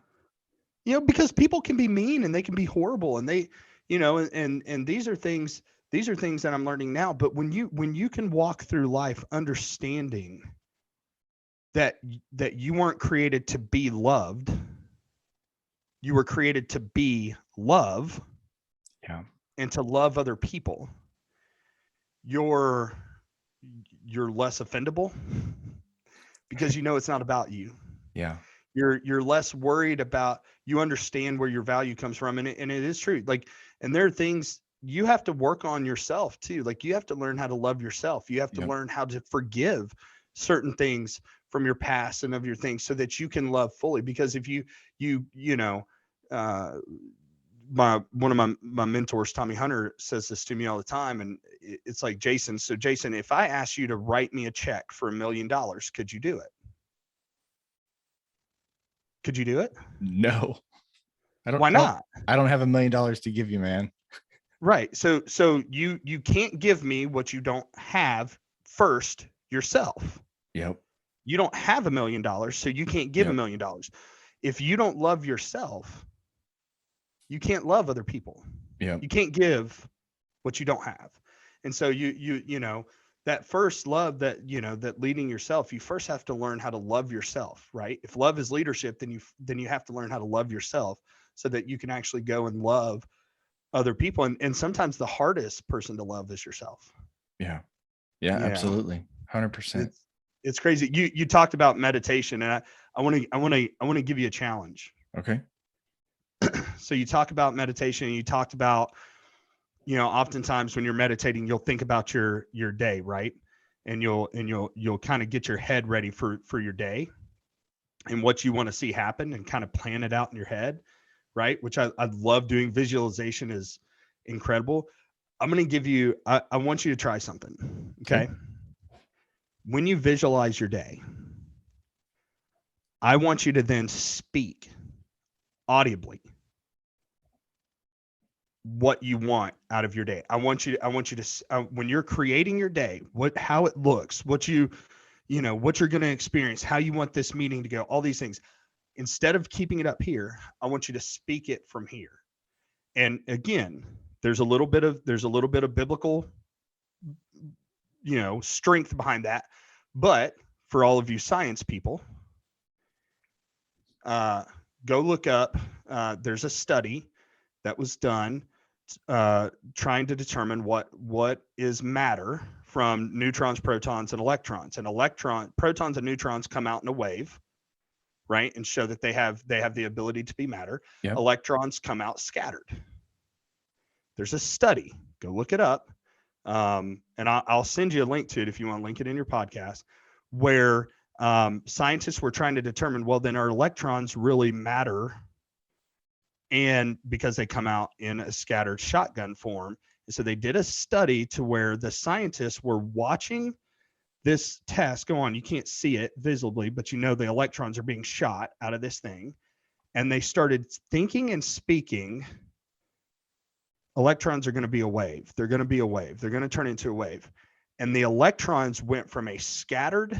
[SPEAKER 1] Because people can be mean and they can be horrible, and they, and these are things that I'm learning now. But when you can walk through life understanding that you weren't created to be loved, you were created to be love.
[SPEAKER 2] Yeah.
[SPEAKER 1] And to love other people, you're less offendable because it's not about you.
[SPEAKER 2] Yeah.
[SPEAKER 1] You're less worried about, you understand where your value comes from. And it is true. Like, and there are things you have to work on yourself too. Like, you have to learn how to love yourself. You have to learn how to forgive certain things from your past and of your things so that you can love fully. Because if one of my mentors, Tommy Hunter, says this to me all the time. And it's like, Jason, if I asked you to write me a check for $1 million, could you do it? Could you do it?
[SPEAKER 2] No.
[SPEAKER 1] Why not?
[SPEAKER 2] I don't have $1 million to give you, man.
[SPEAKER 1] Right. So you can't give me what you don't have first yourself.
[SPEAKER 2] Yep.
[SPEAKER 1] You don't have $1 million, so you can't give $1 million. If you don't love yourself, you can't love other people.
[SPEAKER 2] Yeah.
[SPEAKER 1] You can't give what you don't have. And so that first love, that leading yourself, you first have to learn how to love yourself, right? If love is leadership, then you have to learn how to love yourself so that you can actually go and love other people. And sometimes the hardest person to love is yourself.
[SPEAKER 2] Yeah. Yeah, absolutely. 100%.
[SPEAKER 1] It's crazy. You talked about meditation, and I want to give you a challenge.
[SPEAKER 2] Okay.
[SPEAKER 1] So you talk about meditation, and you talked about, oftentimes when you're meditating, you'll think about your day, right? And you'll kind of get your head ready for your day and what you want to see happen, and kind of plan it out in your head, right? Which I love doing. Visualization is incredible. I'm going to give you, I want you to try something. Okay. When you visualize your day, I want you to then speak audibly what you want out of your day. I want you to, when you're creating your day, how it looks, what what you're going to experience, how you want this meeting to go, all these things. Instead of keeping it up here, I want you to speak it from here. And again, there's a little bit of biblical, strength behind that. But for all of you science people, go look up. There's a study that was done trying to determine what is matter from neutrons, protons, and electrons. And protons and neutrons come out in a wave, right, and show that they have the ability to be matter.
[SPEAKER 2] Yep.
[SPEAKER 1] Electrons come out scattered. There's a study. Go look it up, and I'll send you a link to it if you want to link it in your podcast, where scientists were trying to determine, well, then are electrons really matter? And because they come out in a scattered shotgun form. And so they did a study to where the scientists were watching this test go on. You can't see it visibly, but the electrons are being shot out of this thing. And they started thinking and speaking, electrons are going to be a wave. They're going to be a wave. They're going to turn into a wave. And the electrons went from a scattered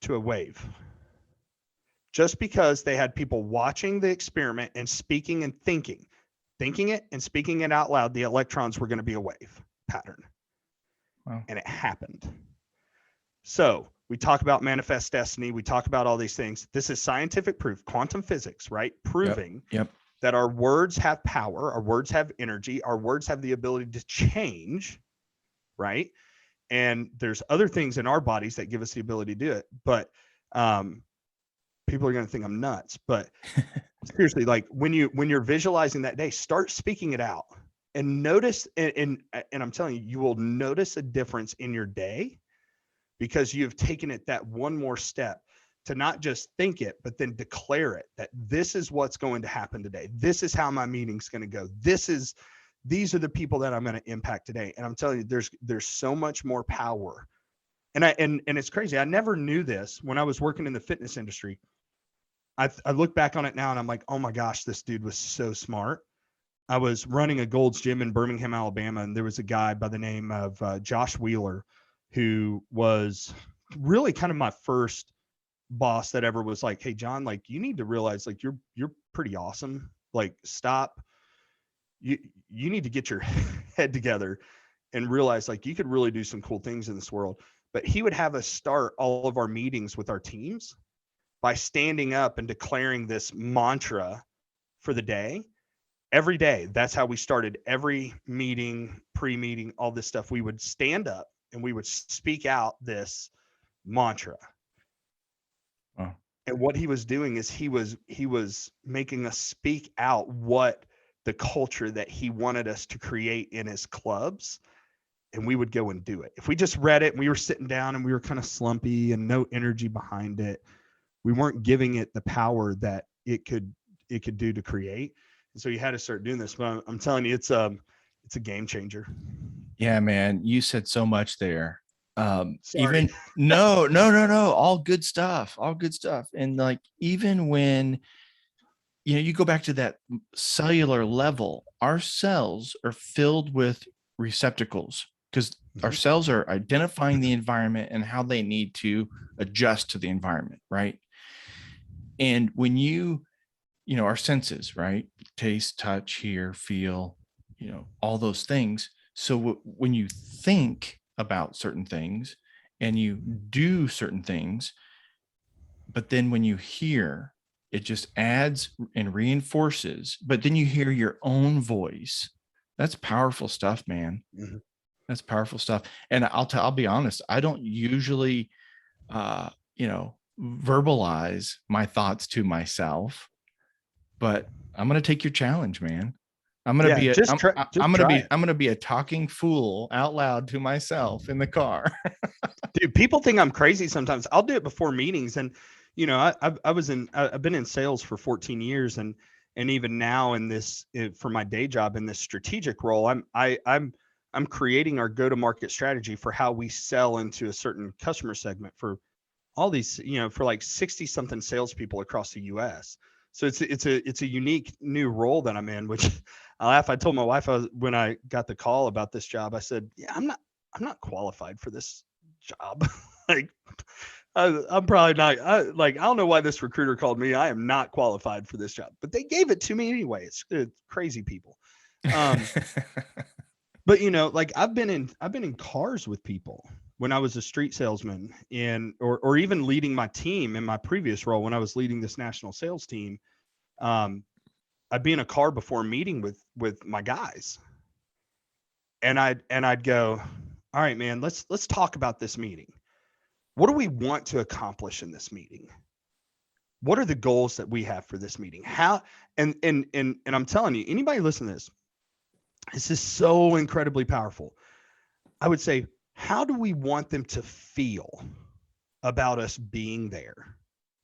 [SPEAKER 1] to a wave. Just because they had people watching the experiment and speaking and thinking it and speaking it out loud, the electrons were going to be a wave pattern.
[SPEAKER 2] Wow.
[SPEAKER 1] And it happened. So we talk about manifest destiny. We talk about all these things. This is scientific proof, quantum physics, right? Proving that our words have power, our words have energy, our words have the ability to change, right? And there's other things in our bodies that give us the ability to do it. But people are going to think I'm nuts, but seriously, like when you're visualizing that day, start speaking it out and notice. And I'm telling you, you will notice a difference in your day because you've taken it that one more step to not just think it, but then declare it, that this is what's going to happen today. This is how my meeting's going to go. These are the people that I'm going to impact today. And I'm telling you, there's so much more power. And it's crazy. I never knew this when I was working in the fitness industry. I look back on it now and I'm like, oh my gosh, this dude was so smart. I was running a Gold's Gym in Birmingham, Alabama, and there was a guy by the name of Josh Wheeler, who was really kind of my first boss that ever was like, hey, John, like you need to realize like you're pretty awesome. Like stop. You need to get your head together and realize like you could really do some cool things in this world. But he would have us start all of our meetings with our teams by standing up and declaring this mantra for the day every day. That's how we started every meeting, pre-meeting, all this stuff. We would stand up and we would speak out this mantra.
[SPEAKER 2] Wow.
[SPEAKER 1] And what he was doing is he was making us speak out what the culture that he wanted us to create in his clubs. And we would go and do it. If we just read it and we were sitting down and we were kind of slumpy and no energy behind it, we weren't giving it the power that it could do to create. And so you had to start doing this. But I'm telling you, it's a game changer.
[SPEAKER 2] Yeah, man, you said so much there.
[SPEAKER 1] Sorry.
[SPEAKER 2] Even no, all good stuff. And like, even when, you go back to that cellular level, our cells are filled with receptacles because our cells are identifying the environment and how they need to adjust to the environment, right? And when our senses, right? Taste, touch, hear, feel, all those things. So when you think about certain things and you do certain things, but then when you hear, it just adds and reinforces, but then you hear your own voice. That's powerful stuff, man. Mm-hmm. That's powerful stuff. And I'll be honest, I don't usually, verbalize my thoughts to myself, but I'm going to take your challenge, man. I'm going to be a talking fool out loud to myself in the car.
[SPEAKER 1] Dude, people think I'm crazy sometimes. I'll do it before meetings. And, I've been in sales for 14 years and even now in this, for my day job in this strategic role, I'm creating our go-to-market strategy for how we sell into a certain customer segment for all these, for like 60 something salespeople across the US. So it's a unique new role that I'm in, which I laugh. I told my wife when I got the call about this job, I said, yeah, I'm not qualified for this job. Like I'm probably not. I don't know why this recruiter called me. I am not qualified for this job, but they gave it to me anyway. It's crazy people. Um, but like I've been in cars with people when I was a street salesman, and or even leading my team in my previous role when I was leading this national sales team. Um, I'd be in a car before a meeting with my guys, and I'd go, all right, man, let's talk about this meeting. What do we want to accomplish in this meeting? What are the goals that we have for this meeting? How and I'm telling you, anybody listen to this is so incredibly powerful. I would say, how do we want them to feel about us being there?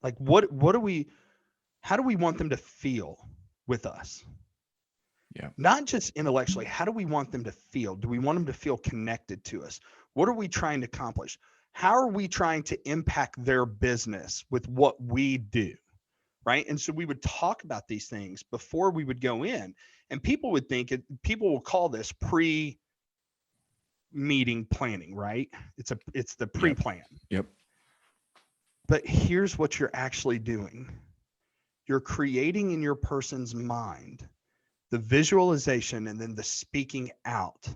[SPEAKER 1] Like what do we how do we want them to feel with us?
[SPEAKER 2] Yeah.
[SPEAKER 1] Not just intellectually, how do we want them to feel? Do we want them to feel connected to us? What are we trying to accomplish? How are we trying to impact their business with what we do? Right. And so we would talk about these things before we would go in, and people would think people will call this meeting planning, right? It's the
[SPEAKER 2] Yep.
[SPEAKER 1] pre-plan.
[SPEAKER 2] Yep.
[SPEAKER 1] But here's what you're actually doing. You're creating in your person's mind the visualization and then the speaking out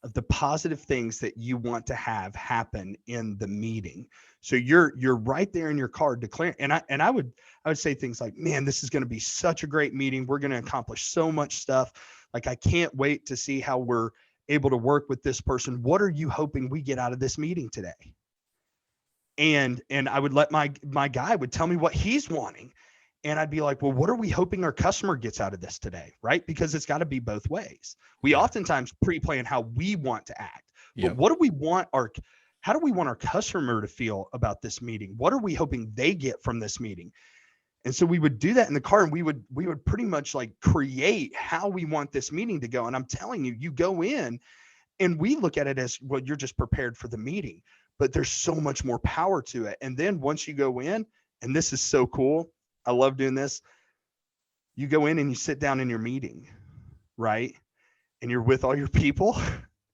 [SPEAKER 1] of the positive things that you want to have happen in the meeting. So you're right there in your car declaring, and I would say things like, man, this is going to be such a great meeting. We're going to accomplish so much stuff. Like, I can't wait to see how we're able to work with this person. What are you hoping we get out of this meeting today? And I would let my guy would tell me what he's wanting. And I'd be like, well, what are we hoping our customer gets out of this today? Right? Because it's got to be both ways. We
[SPEAKER 2] Yeah.
[SPEAKER 1] oftentimes pre-plan how we want to act, but
[SPEAKER 2] Yep.
[SPEAKER 1] how do we want our customer to feel about this meeting? What are we hoping they get from this meeting? And so we would do that in the car, and we would pretty much like create how we want this meeting to go. And I'm telling you, you go in and we look at it as, well, you're just prepared for the meeting, but there's so much more power to it. And then once you go in, and this is so cool, I love doing this. You go in and you sit down in your meeting, right? And you're with all your people,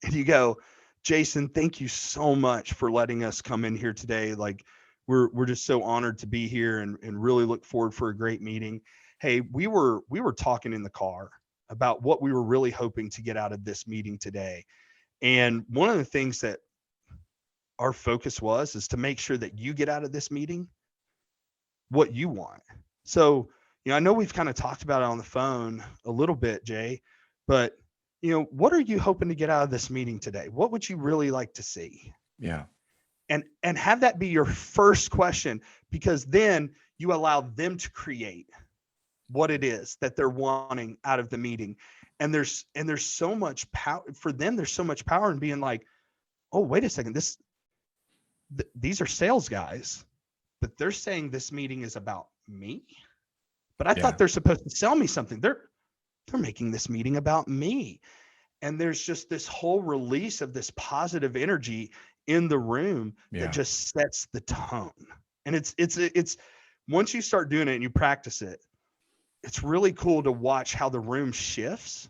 [SPEAKER 1] and you go, Jason, thank you so much for letting us come in here today. Like, we're just so honored to be here, and really look forward for a great meeting. Hey, we were talking in the car about what we were really hoping to get out of this meeting today. And one of the things that our focus is to make sure that you get out of this meeting what you want. So, I know we've kind of talked about it on the phone a little bit, Jay, but what are you hoping to get out of this meeting today? What would you really like to see?
[SPEAKER 2] Yeah.
[SPEAKER 1] And have that be your first question, because then you allow them to create what it is that they're wanting out of the meeting. And there's so much power for them. There's so much power in being like, oh, wait a second, these are sales guys, but they're saying this meeting is about me. But I
[SPEAKER 2] Yeah.
[SPEAKER 1] thought they're supposed to sell me something. They're making this meeting about me. And there's just this whole release of this positive energy in the room that
[SPEAKER 2] Yeah.
[SPEAKER 1] just sets the tone. And it's once you start doing it and you practice it, it's really cool to watch how the room shifts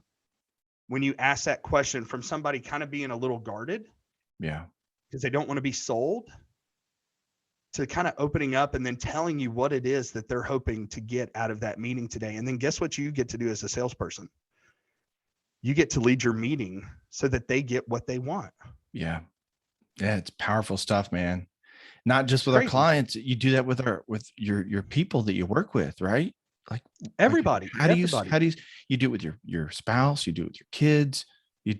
[SPEAKER 1] when you ask that question from somebody kind of being a little guarded
[SPEAKER 2] Yeah.
[SPEAKER 1] because they don't want to be sold, to kind of opening up and then telling you what it is that they're hoping to get out of that meeting today. And then guess what you get to do as a salesperson? You get to lead your meeting so that they get what they want.
[SPEAKER 2] Yeah. Yeah. It's powerful stuff, man. Not just
[SPEAKER 1] It's
[SPEAKER 2] with our
[SPEAKER 1] crazy.
[SPEAKER 2] clients. You do that with your people that you work with, right? Like
[SPEAKER 1] Everybody.
[SPEAKER 2] how do you do it with your spouse? You do it with your kids. You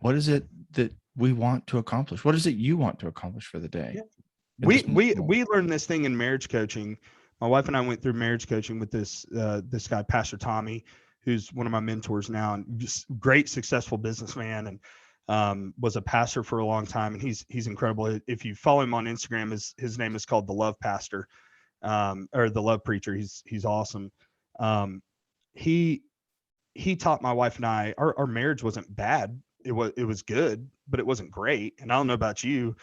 [SPEAKER 2] what is it that we want to accomplish? What is it you want to accomplish for the day?
[SPEAKER 1] Yeah.
[SPEAKER 2] And just
[SPEAKER 1] We learned this thing in marriage coaching. My wife and I went through marriage coaching with this guy, Pastor Tommy, who's one of my mentors now, and just great successful businessman, and was a pastor for a long time, and he's incredible. If you follow him on Instagram, his name is called the Love Pastor, or the Love Preacher. He's awesome. He he taught my wife and I, our marriage wasn't bad. It was good, but it wasn't great. And I don't know about you,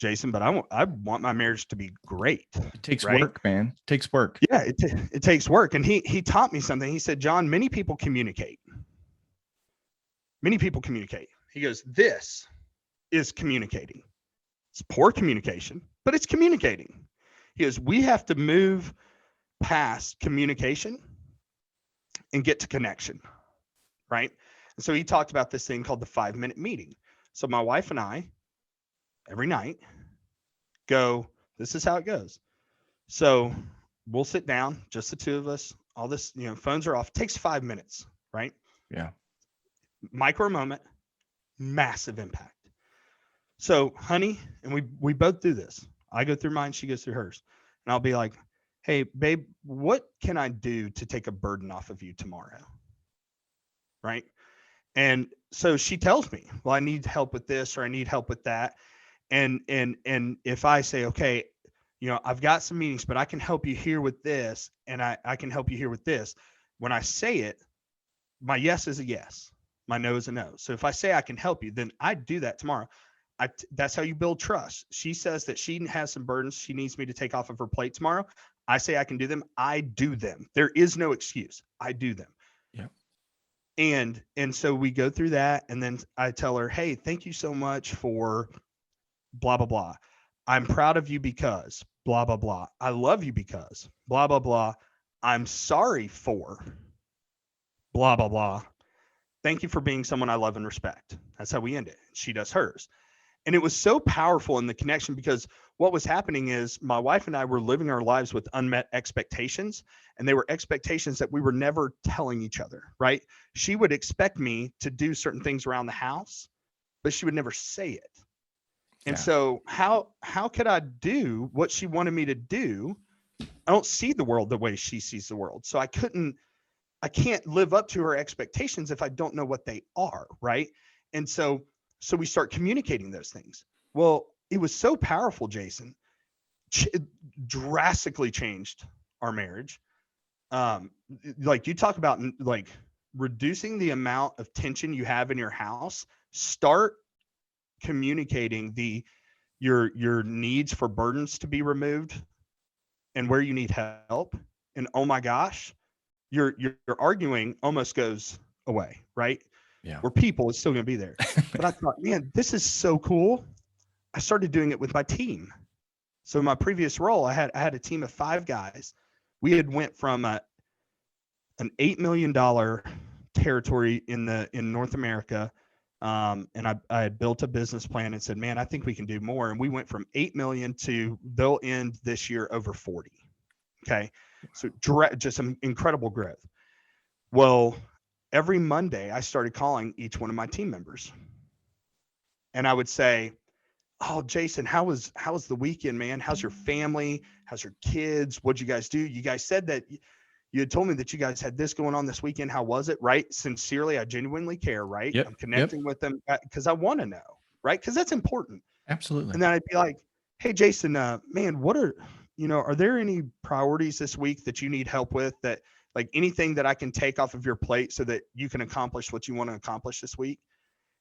[SPEAKER 1] Jason, but I want my marriage to be great.
[SPEAKER 2] It takes
[SPEAKER 1] Right.
[SPEAKER 2] work, man. It takes work.
[SPEAKER 1] Yeah. It takes work. And he taught me something. He said, John, many people communicate. Many people communicate. He goes, this is communicating. It's poor communication, but it's communicating. He goes, we have to move past communication and get to connection. Right. And so he talked about this thing called the 5-minute meeting. So my wife and I, every night, go, this is how it goes. So we'll sit down, just the two of us, all this, phones are off. It takes 5 minutes, right?
[SPEAKER 2] Yeah.
[SPEAKER 1] Micro moment, massive impact. So, honey, and we both do this. I go through mine, she goes through hers. And I'll be like, hey, babe, what can I do to take a burden off of you tomorrow? Right. And so she tells me, well, I need help with this or I need help with that. And if I say, okay, I've got some meetings, but I can help you here with this, and I can help you here with this. When I say it, my yes is a yes, my no is a no. So if I say I can help you, then I do that tomorrow. That's how you build trust. She says that she has some burdens she needs me to take off of her plate tomorrow. I say I can do them. I do them. There is no excuse. I do them.
[SPEAKER 2] Yeah.
[SPEAKER 1] And so we go through that, and then I tell her, hey, thank you so much for blah, blah, blah. I'm proud of you because blah, blah, blah. I love you because blah, blah, blah. I'm sorry for blah, blah, blah. Thank you for being someone I love and respect. That's how we end it. She does hers. And it was so powerful in the connection, because what was happening is my wife and I were living our lives with unmet expectations, and they were expectations that we were never telling each other, right? She would expect me to do certain things around the house, but she would never say it. And so how could I do what she wanted me to do? I don't see the world the way she sees the world. So I can't live up to her expectations if I don't know what they are, right? And so we start communicating those things. Well, it was so powerful, Jason. It drastically changed our marriage. Like you talk about, like, reducing the amount of tension you have in your house. Start communicating your needs for burdens to be removed and where you need help. And oh my gosh, your arguing almost goes away, right?
[SPEAKER 2] Yeah.
[SPEAKER 1] Where people is still going to be there. But I thought, man, this is so cool. I started doing it with my team. So in my previous role, I had a team of 5 guys. We had went from an $8 million territory in North America. And I had built a business plan and said, man, I think we can do more. And we went from 8 million to, they'll end this year over 40. Okay. So just some incredible growth. Well, every Monday I started calling each one of my team members, and I would say, oh, Jason, how was the weekend, man? How's your family? How's your kids? What'd you guys do? You guys said that you had told me that you guys had this going on this weekend. How was it? Right? Sincerely, I genuinely care, right?
[SPEAKER 2] Yep.
[SPEAKER 1] I'm connecting with them because I want to know, right? Because that's important.
[SPEAKER 2] Absolutely.
[SPEAKER 1] And then I'd be like, hey, Jason, man, are there any priorities this week that you need help with, that, like, anything that I can take off of your plate so that you can accomplish what you want to accomplish this week?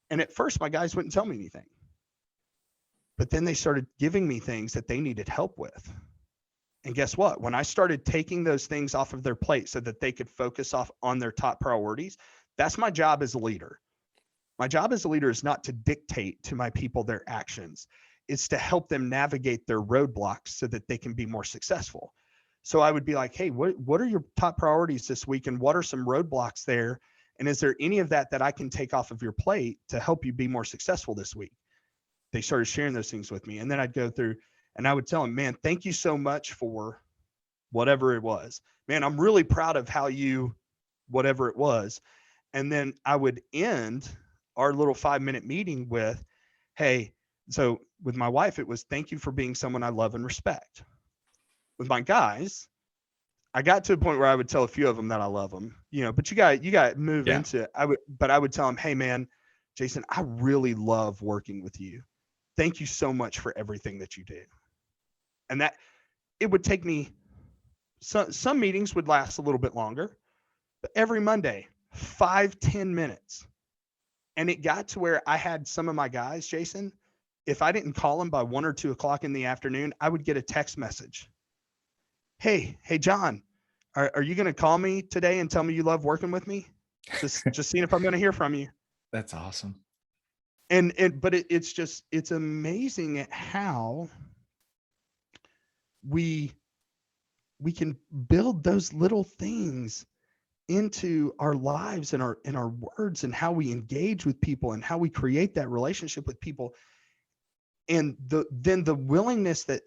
[SPEAKER 1] And at first my guys wouldn't tell me anything, but then they started giving me things that they needed help with. And guess what? When I started taking those things off of their plate so that they could focus on their top priorities, that's my job as a leader. My job as a leader is not to dictate to my people their actions. It's to help them navigate their roadblocks so that they can be more successful. So I would be like, hey, what are your top priorities this week? And what are some roadblocks there? And is there any of that I can take off of your plate to help you be more successful this week? They started sharing those things with me. And then I'd go through and I would tell them, man, thank you so much for whatever it was. Man, I'm really proud of how you, whatever it was. And then I would end our little 5-minute meeting with, hey, so with my wife, it was, thank you for being someone I love and respect. With my guys, I got to a point where I would tell a few of them that I love them, but you got to move into it. I would tell them, hey man, Jason, I really love working with you. Thank you so much for everything that you do. And that it would take me, some meetings would last a little bit longer, but every Monday, 5-10 minutes. And it got to where I had some of my guys, Jason, if I didn't call him by 1 or 2 o'clock in the afternoon, I would get a text message. Hey, John, are you going to call me today and tell me you love working with me? Just seeing if I'm going to hear from you.
[SPEAKER 2] That's awesome.
[SPEAKER 1] But it's amazing at how we can build those little things into our lives and our words, and how we engage with people and how we create that relationship with people. And then the willingness that,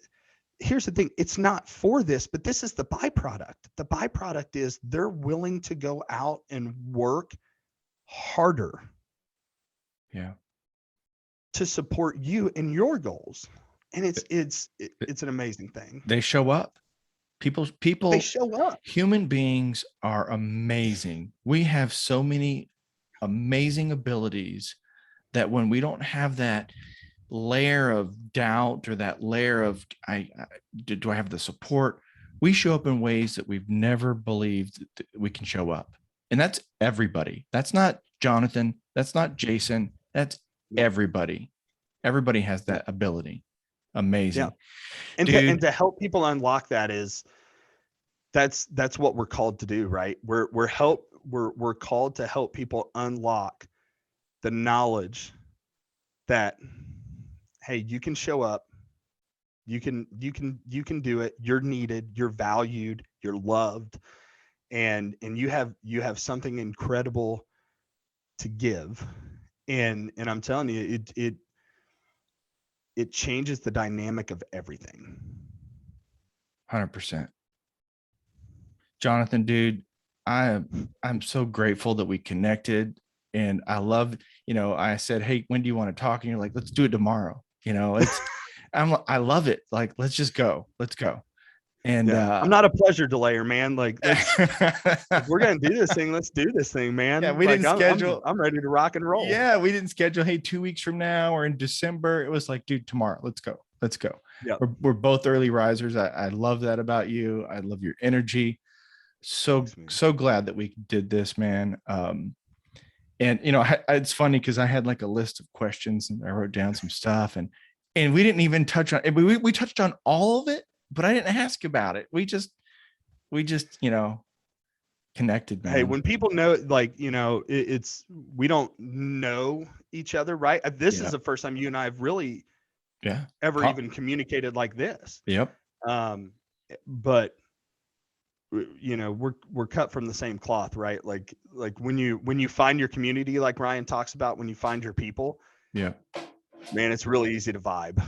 [SPEAKER 1] here's the thing, it's not for this, but this is the byproduct. The byproduct is they're willing to go out and work harder.
[SPEAKER 2] Yeah.
[SPEAKER 1] To support you and your goals. And it's an amazing thing.
[SPEAKER 2] They show up. People,
[SPEAKER 1] They show up.
[SPEAKER 2] human beings are amazing. We have so many amazing abilities that when we don't have that layer of doubt or that layer of do I have the support, we show up in ways that we've never believed that we can show up. And that's everybody. That's not Jonathan. That's not Jason. That's everybody. Everybody has that ability. Amazing.
[SPEAKER 1] Yeah. And to help people unlock that that's what we're called to do, right? We're called to help people unlock the knowledge that, hey, you can show up, you can do it, you're needed, you're valued, you're loved, and you have something incredible to give. And I'm telling you, it changes the dynamic of everything.
[SPEAKER 2] 100%. Jonathan, dude, I'm so grateful that we connected. And I love, I said, hey, when do you want to talk? And you're like, let's do it tomorrow. I love it. Like, let's just go. Let's go. And
[SPEAKER 1] I'm not a pleasure delayer, man. Like, if we're gonna do this thing, let's do this thing, man.
[SPEAKER 2] Yeah, we didn't schedule.
[SPEAKER 1] I'm ready to rock and roll.
[SPEAKER 2] Yeah, we didn't schedule. Hey, 2 weeks from now or in December. It was like, dude, tomorrow. Let's go. Let's go.
[SPEAKER 1] Yeah,
[SPEAKER 2] we're both early risers. I love that about you. I love your energy. So glad that we did this, man. And it's funny because I had like a list of questions and I wrote down some stuff, and we didn't even touch on it. We touched on all of it, but I didn't ask about it. We just connected, man.
[SPEAKER 1] Hey, when people know, like, it's we don't know each other, right? This is the first time you and I have really ever even communicated like this.
[SPEAKER 2] Yep.
[SPEAKER 1] But we're cut from the same cloth, right? Like when you find your community, like Ryan talks about, when you find your people, man, it's really easy to vibe.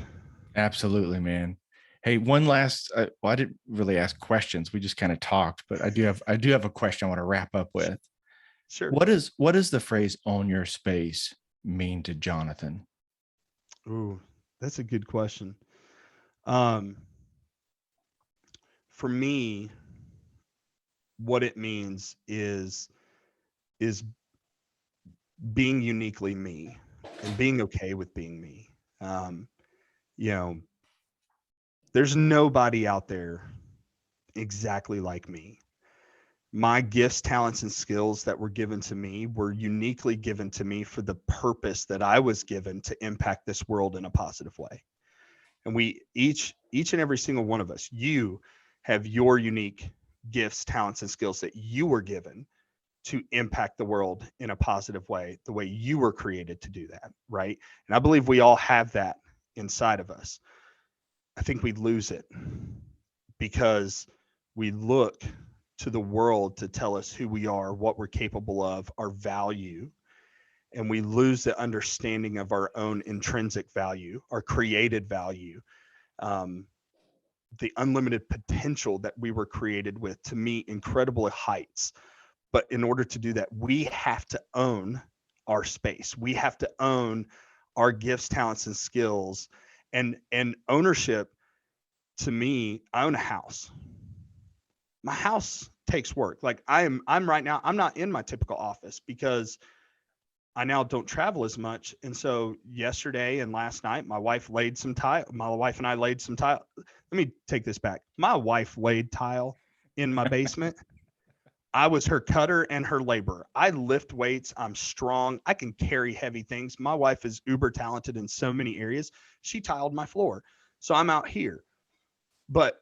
[SPEAKER 2] Absolutely, man. Hey, one last, well, I didn't really ask questions. We just kind of talked, but I do have a question I want to wrap up with.
[SPEAKER 1] Sure.
[SPEAKER 2] What does the phrase "own your space" mean to Jonathan?
[SPEAKER 1] Ooh, that's a good question. For me, what it means is being uniquely me and being okay with being me. There's nobody out there exactly like me. My gifts, talents, and skills that were given to me were uniquely given to me for the purpose that I was given to impact this world in a positive way. And we each and every single one of us, you have your unique gifts, talents, and skills that you were given to impact the world in a positive way, the way you were created to do that, right? And I believe we all have that inside of us. I think we lose it because we look to the world to tell us who we are, what we're capable of, our value, and we lose the understanding of our own intrinsic value, our created value, the unlimited potential that we were created with to meet incredible heights. But in order to do that, we have to own our space. We have to own our gifts, talents, and skills. And ownership, to me, I own a house. My house takes work. Like I'm right now, I'm not in my typical office because I now don't travel as much. And so yesterday and last night, my wife laid some tile. My wife and I laid some tile. Let me take this back. My wife laid tile in my basement. I was her cutter and her laborer. I lift weights. I'm strong. I can carry heavy things. My wife is uber talented in so many areas. She tiled my floor. So I'm out here. But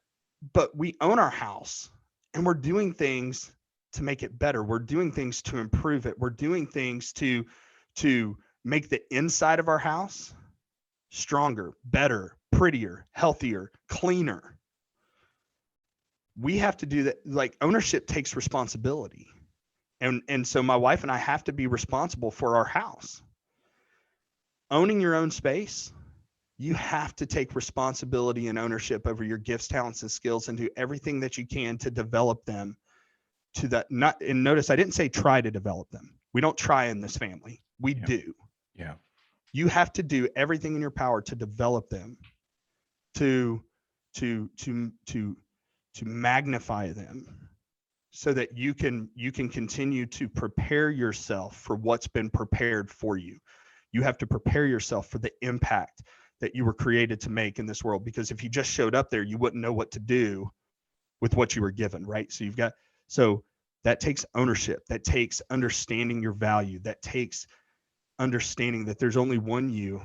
[SPEAKER 1] we own our house and we're doing things to make it better. We're doing things to improve it. We're doing things to make the inside of our house stronger, better, prettier, healthier, cleaner. We have to do that. Like, ownership takes responsibility. And so my wife and I have to be responsible for our house. Owning your own space, you have to take responsibility and ownership over your gifts, talents, and skills, and do everything that you can to develop them to that. Not, and notice I didn't say try to develop them. We don't try in this family. We do.
[SPEAKER 2] Yeah.
[SPEAKER 1] You have to do everything in your power to develop them, to magnify them, so that you can continue to prepare yourself for what's been prepared for you. You have to prepare yourself for the impact that you were created to make in this world, because if you just showed up there, you wouldn't know what to do with what you were given, right? So that takes ownership, that takes understanding your value, that takes understanding that there's only one you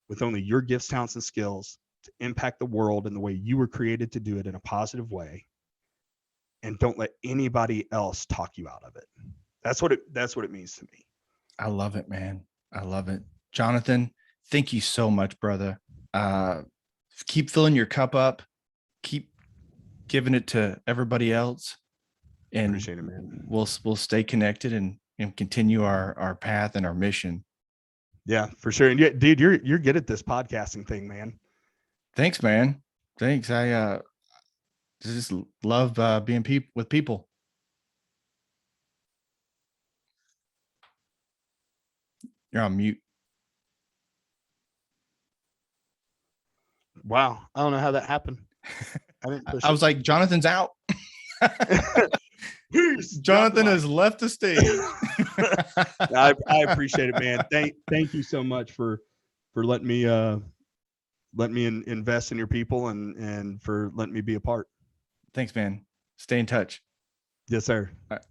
[SPEAKER 1] with only your gifts, talents, and skills to impact the world in the way you were created to do it, in a positive way. And don't let anybody else talk you out of it. That's what it means to me.
[SPEAKER 2] I love it, man. I love it. Jonathan, thank you so much, brother. Keep filling your cup up. Keep giving it to everybody else. And
[SPEAKER 1] Appreciate it, man.
[SPEAKER 2] We'll stay connected and continue our path and our mission.
[SPEAKER 1] Yeah, for sure. And yeah, dude, you're good at this podcasting thing, man.
[SPEAKER 2] Thanks, man. Thanks. I just love being with people. You're on mute.
[SPEAKER 1] Wow. I don't know how that happened. I didn't push
[SPEAKER 2] I was like, Jonathan's out.
[SPEAKER 1] Peace.
[SPEAKER 2] Jonathan has left the stage.
[SPEAKER 1] I appreciate it, man. Thank you so much for letting me invest in your people and for letting me be a part.
[SPEAKER 2] Thanks, man. Stay in touch.
[SPEAKER 1] Yes, sir.
[SPEAKER 2] All right.